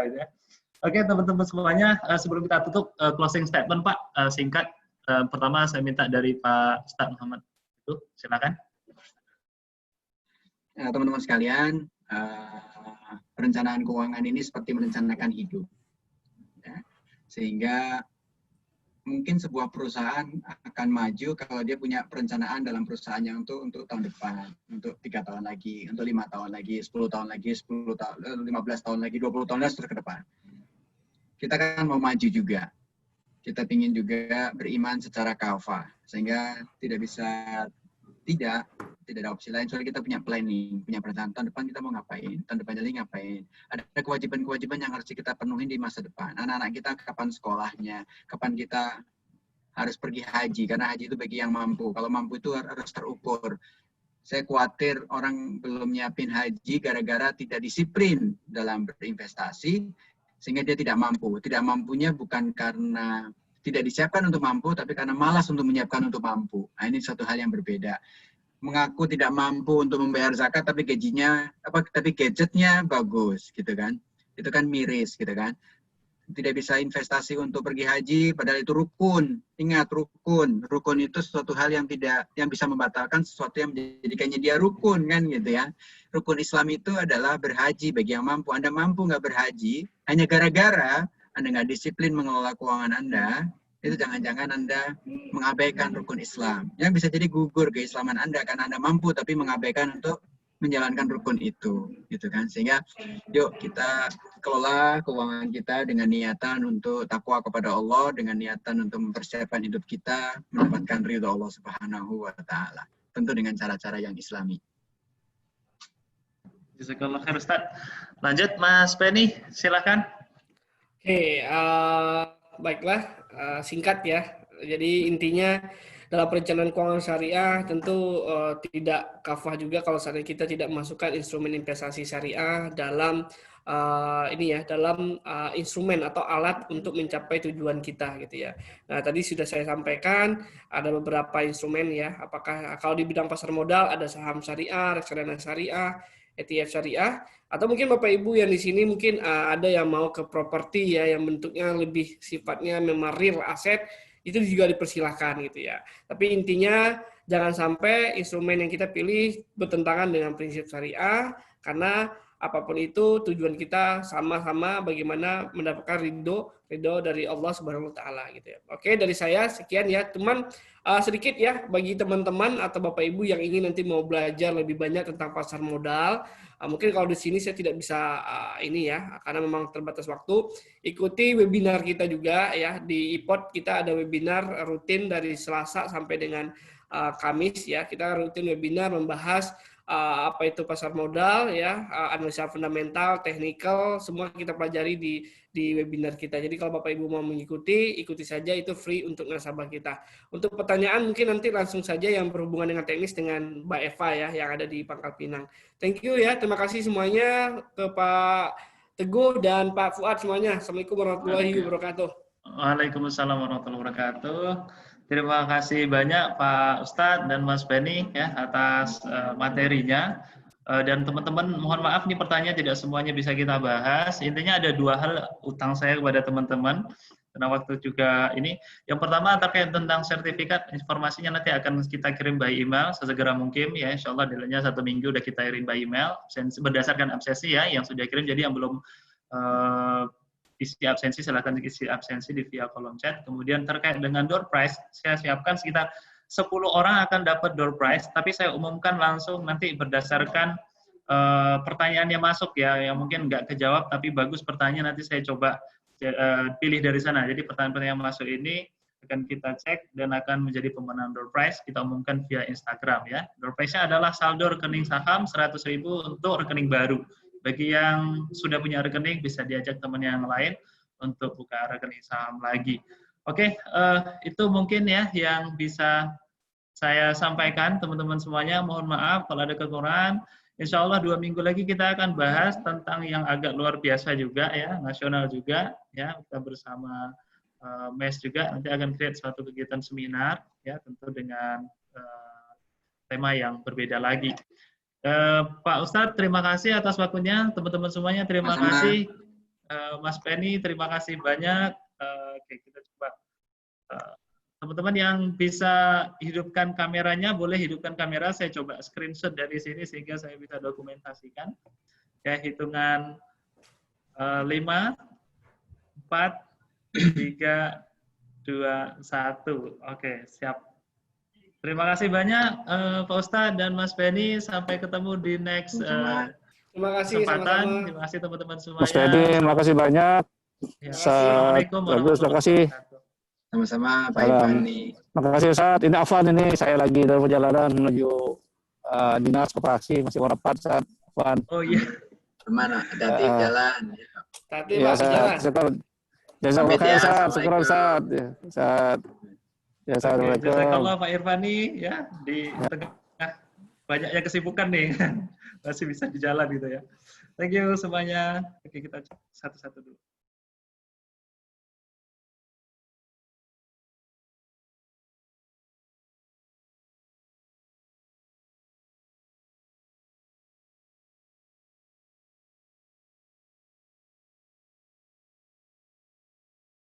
Oke teman-teman semuanya, sebelum kita tutup closing statement Pak, singkat. Pertama saya minta dari Pak Ustadz Muhammad itu, silakan. Teman-teman sekalian, perencanaan keuangan ini seperti merencanakan hidup, ya. Sehingga mungkin sebuah perusahaan akan maju kalau dia punya perencanaan dalam perusahaannya untuk tahun depan, untuk 3 tahun lagi, untuk 5 tahun lagi, 10 tahun lagi, 15 tahun lagi, 20 tahun lagi terus ke depan. Kita kan mau maju juga. Kita ingin juga beriman secara kafah, sehingga tidak ada opsi lain, soalnya kita punya planning, punya perencanaan tahun depan kita mau ngapain, tahun depan lagi ngapain, ada kewajiban-kewajiban yang harus kita penuhi di masa depan. Anak-anak kita kapan sekolahnya, kapan kita harus pergi haji, karena haji itu bagi yang mampu, kalau mampu itu harus terukur. Saya khawatir orang belum nyiapin haji gara-gara tidak disiplin dalam berinvestasi, sehingga dia tidak mampu. Tidak mampunya bukan karena tidak disiapkan untuk mampu, tapi karena malas untuk menyiapkan untuk mampu. Nah, ini suatu hal yang berbeda. Mengaku tidak mampu untuk membayar zakat, tapi tapi gadgetnya bagus, gitu kan? Itu kan miris, gitu kan? Tidak bisa investasi untuk pergi haji, padahal itu rukun. Ingat, rukun. Rukun itu suatu hal yang bisa membatalkan sesuatu yang menjadikannya dia rukun, kan gitu ya. Rukun Islam itu adalah berhaji bagi yang mampu. Anda mampu nggak berhaji, hanya gara-gara Anda nggak disiplin mengelola keuangan Anda, itu jangan-jangan Anda mengabaikan rukun Islam. Yang bisa jadi gugur keislaman Anda karena Anda mampu tapi mengabaikan untuk menjalankan rukun itu, gitu kan? Sehingga yuk kita kelola keuangan kita dengan niatan untuk takwa kepada Allah, dengan niatan untuk mempersiapkan hidup kita mendapatkan ridho Allah Subhanahu wa taala. Tentu dengan cara-cara yang Islami. Jazakallah khair Ustaz. Lanjut Mas Penny, silakan. Oke, baiklah, singkat ya. Jadi intinya dalam perencanaan keuangan syariah tentu tidak kafah juga kalau saat kita tidak masukkan instrumen investasi syariah dalam dalam instrumen atau alat untuk mencapai tujuan kita gitu ya. Nah, tadi sudah saya sampaikan ada beberapa instrumen ya. Apakah kalau di bidang pasar modal ada saham syariah, reksadana syariah, ETF syariah, atau mungkin Bapak Ibu yang di sini mungkin ada yang mau ke properti ya yang bentuknya lebih sifatnya memang real aset, itu juga dipersilahkan gitu ya. Tapi intinya jangan sampai instrumen yang kita pilih bertentangan dengan prinsip syariah, karena apapun itu tujuan kita sama-sama bagaimana mendapatkan ridho dari Allah Subhanahu wa taala gitu ya. Oke, dari saya sekian ya. Teman sedikit ya bagi teman-teman atau Bapak Ibu yang ingin nanti mau belajar lebih banyak tentang pasar modal. Mungkin kalau di sini saya tidak bisa ini ya karena memang terbatas waktu. Ikuti webinar kita juga ya di IPOD kita ada webinar rutin dari Selasa sampai dengan Kamis ya. Kita rutin webinar membahas apa itu pasar modal ya, analisa fundamental, teknikal, semua kita pelajari di webinar kita. Jadi kalau Bapak Ibu mau mengikuti, ikuti saja, itu free untuk nasabah kita. Untuk pertanyaan mungkin nanti langsung saja yang berhubungan dengan teknis dengan Mbak Eva ya yang ada di Pangkal Pinang. Thank you ya, terima kasih semuanya ke Pak Teguh dan Pak Fuad semuanya. Assalamualaikum warahmatullahi wabarakatuh. Waalaikumsalam warahmatullahi wabarakatuh. Terima kasih banyak Pak Ustadz dan Mas Benny ya atas materinya. Dan teman-teman mohon maaf nih pertanyaan tidak semuanya bisa kita bahas. Intinya ada 2 hal utang saya kepada teman-teman. Karena waktu juga ini. Yang pertama terkait tentang sertifikat, informasinya nanti akan kita kirim by email sesegera mungkin ya. Insya Allah dalamnya 1 minggu udah kita kirim by email. Berdasarkan absensi ya yang sudah kirim. Jadi yang belum isi absensi, silakan isi absensi di via kolom chat. Kemudian terkait dengan door prize, saya siapkan sekitar 10 orang akan dapat door prize, tapi saya umumkan langsung nanti berdasarkan pertanyaan yang masuk ya, yang mungkin nggak kejawab, tapi bagus pertanyaan, nanti saya coba pilih dari sana. Jadi pertanyaan-pertanyaan yang masuk ini akan kita cek dan akan menjadi pemenang door prize, kita umumkan via Instagram ya. Door prize-nya adalah saldo rekening saham 100.000 untuk rekening baru. Bagi yang sudah punya rekening, bisa diajak teman yang lain untuk buka rekening saham lagi. Oke, itu mungkin ya yang bisa saya sampaikan, teman-teman semuanya. Mohon maaf kalau ada kekurangan. Insya Allah 2 minggu lagi kita akan bahas tentang yang agak luar biasa juga ya, nasional juga. Ya, kita bersama MES juga nanti akan create suatu kegiatan seminar ya, tentu dengan tema yang berbeda lagi. Pak Ustadz, terima kasih atas waktunya. Teman-teman semuanya, terima kasih. Mas Penny, terima kasih banyak. Oke, kita coba. Teman-teman yang bisa hidupkan kameranya, boleh hidupkan kamera. Saya coba screenshot dari sini sehingga saya bisa dokumentasikan. Ya, hitungan 5, 4, 3, 2, 1. Oke, siap. Terima kasih banyak Pak Ustadz dan Mas Benny. Sampai ketemu di next terima kasih, kesempatan. sama-sama. Terima kasih teman-teman semuanya. Mas Benny, terima kasih banyak. Ya, Assalamualaikum warahmatullahi wabarakatuh. Sama-sama Pak Irfani. Terima kasih Ustadz. Ini Afan ini, saya lagi dalam perjalanan menuju dinas koperasi, masih rapat Ustadz. Afan. Oh iya. Kemana? Hati-hati jalan. Tadi Ya, Pak, jalan. Ustadz. Syukur Ustadz. Ya, Assalamualaikum. Jazakallah Pak Irfani ya, di tengah banyaknya kesibukan nih. Masih bisa di jalan gitu ya. Thank you semuanya. Oke, kita satu-satu dulu.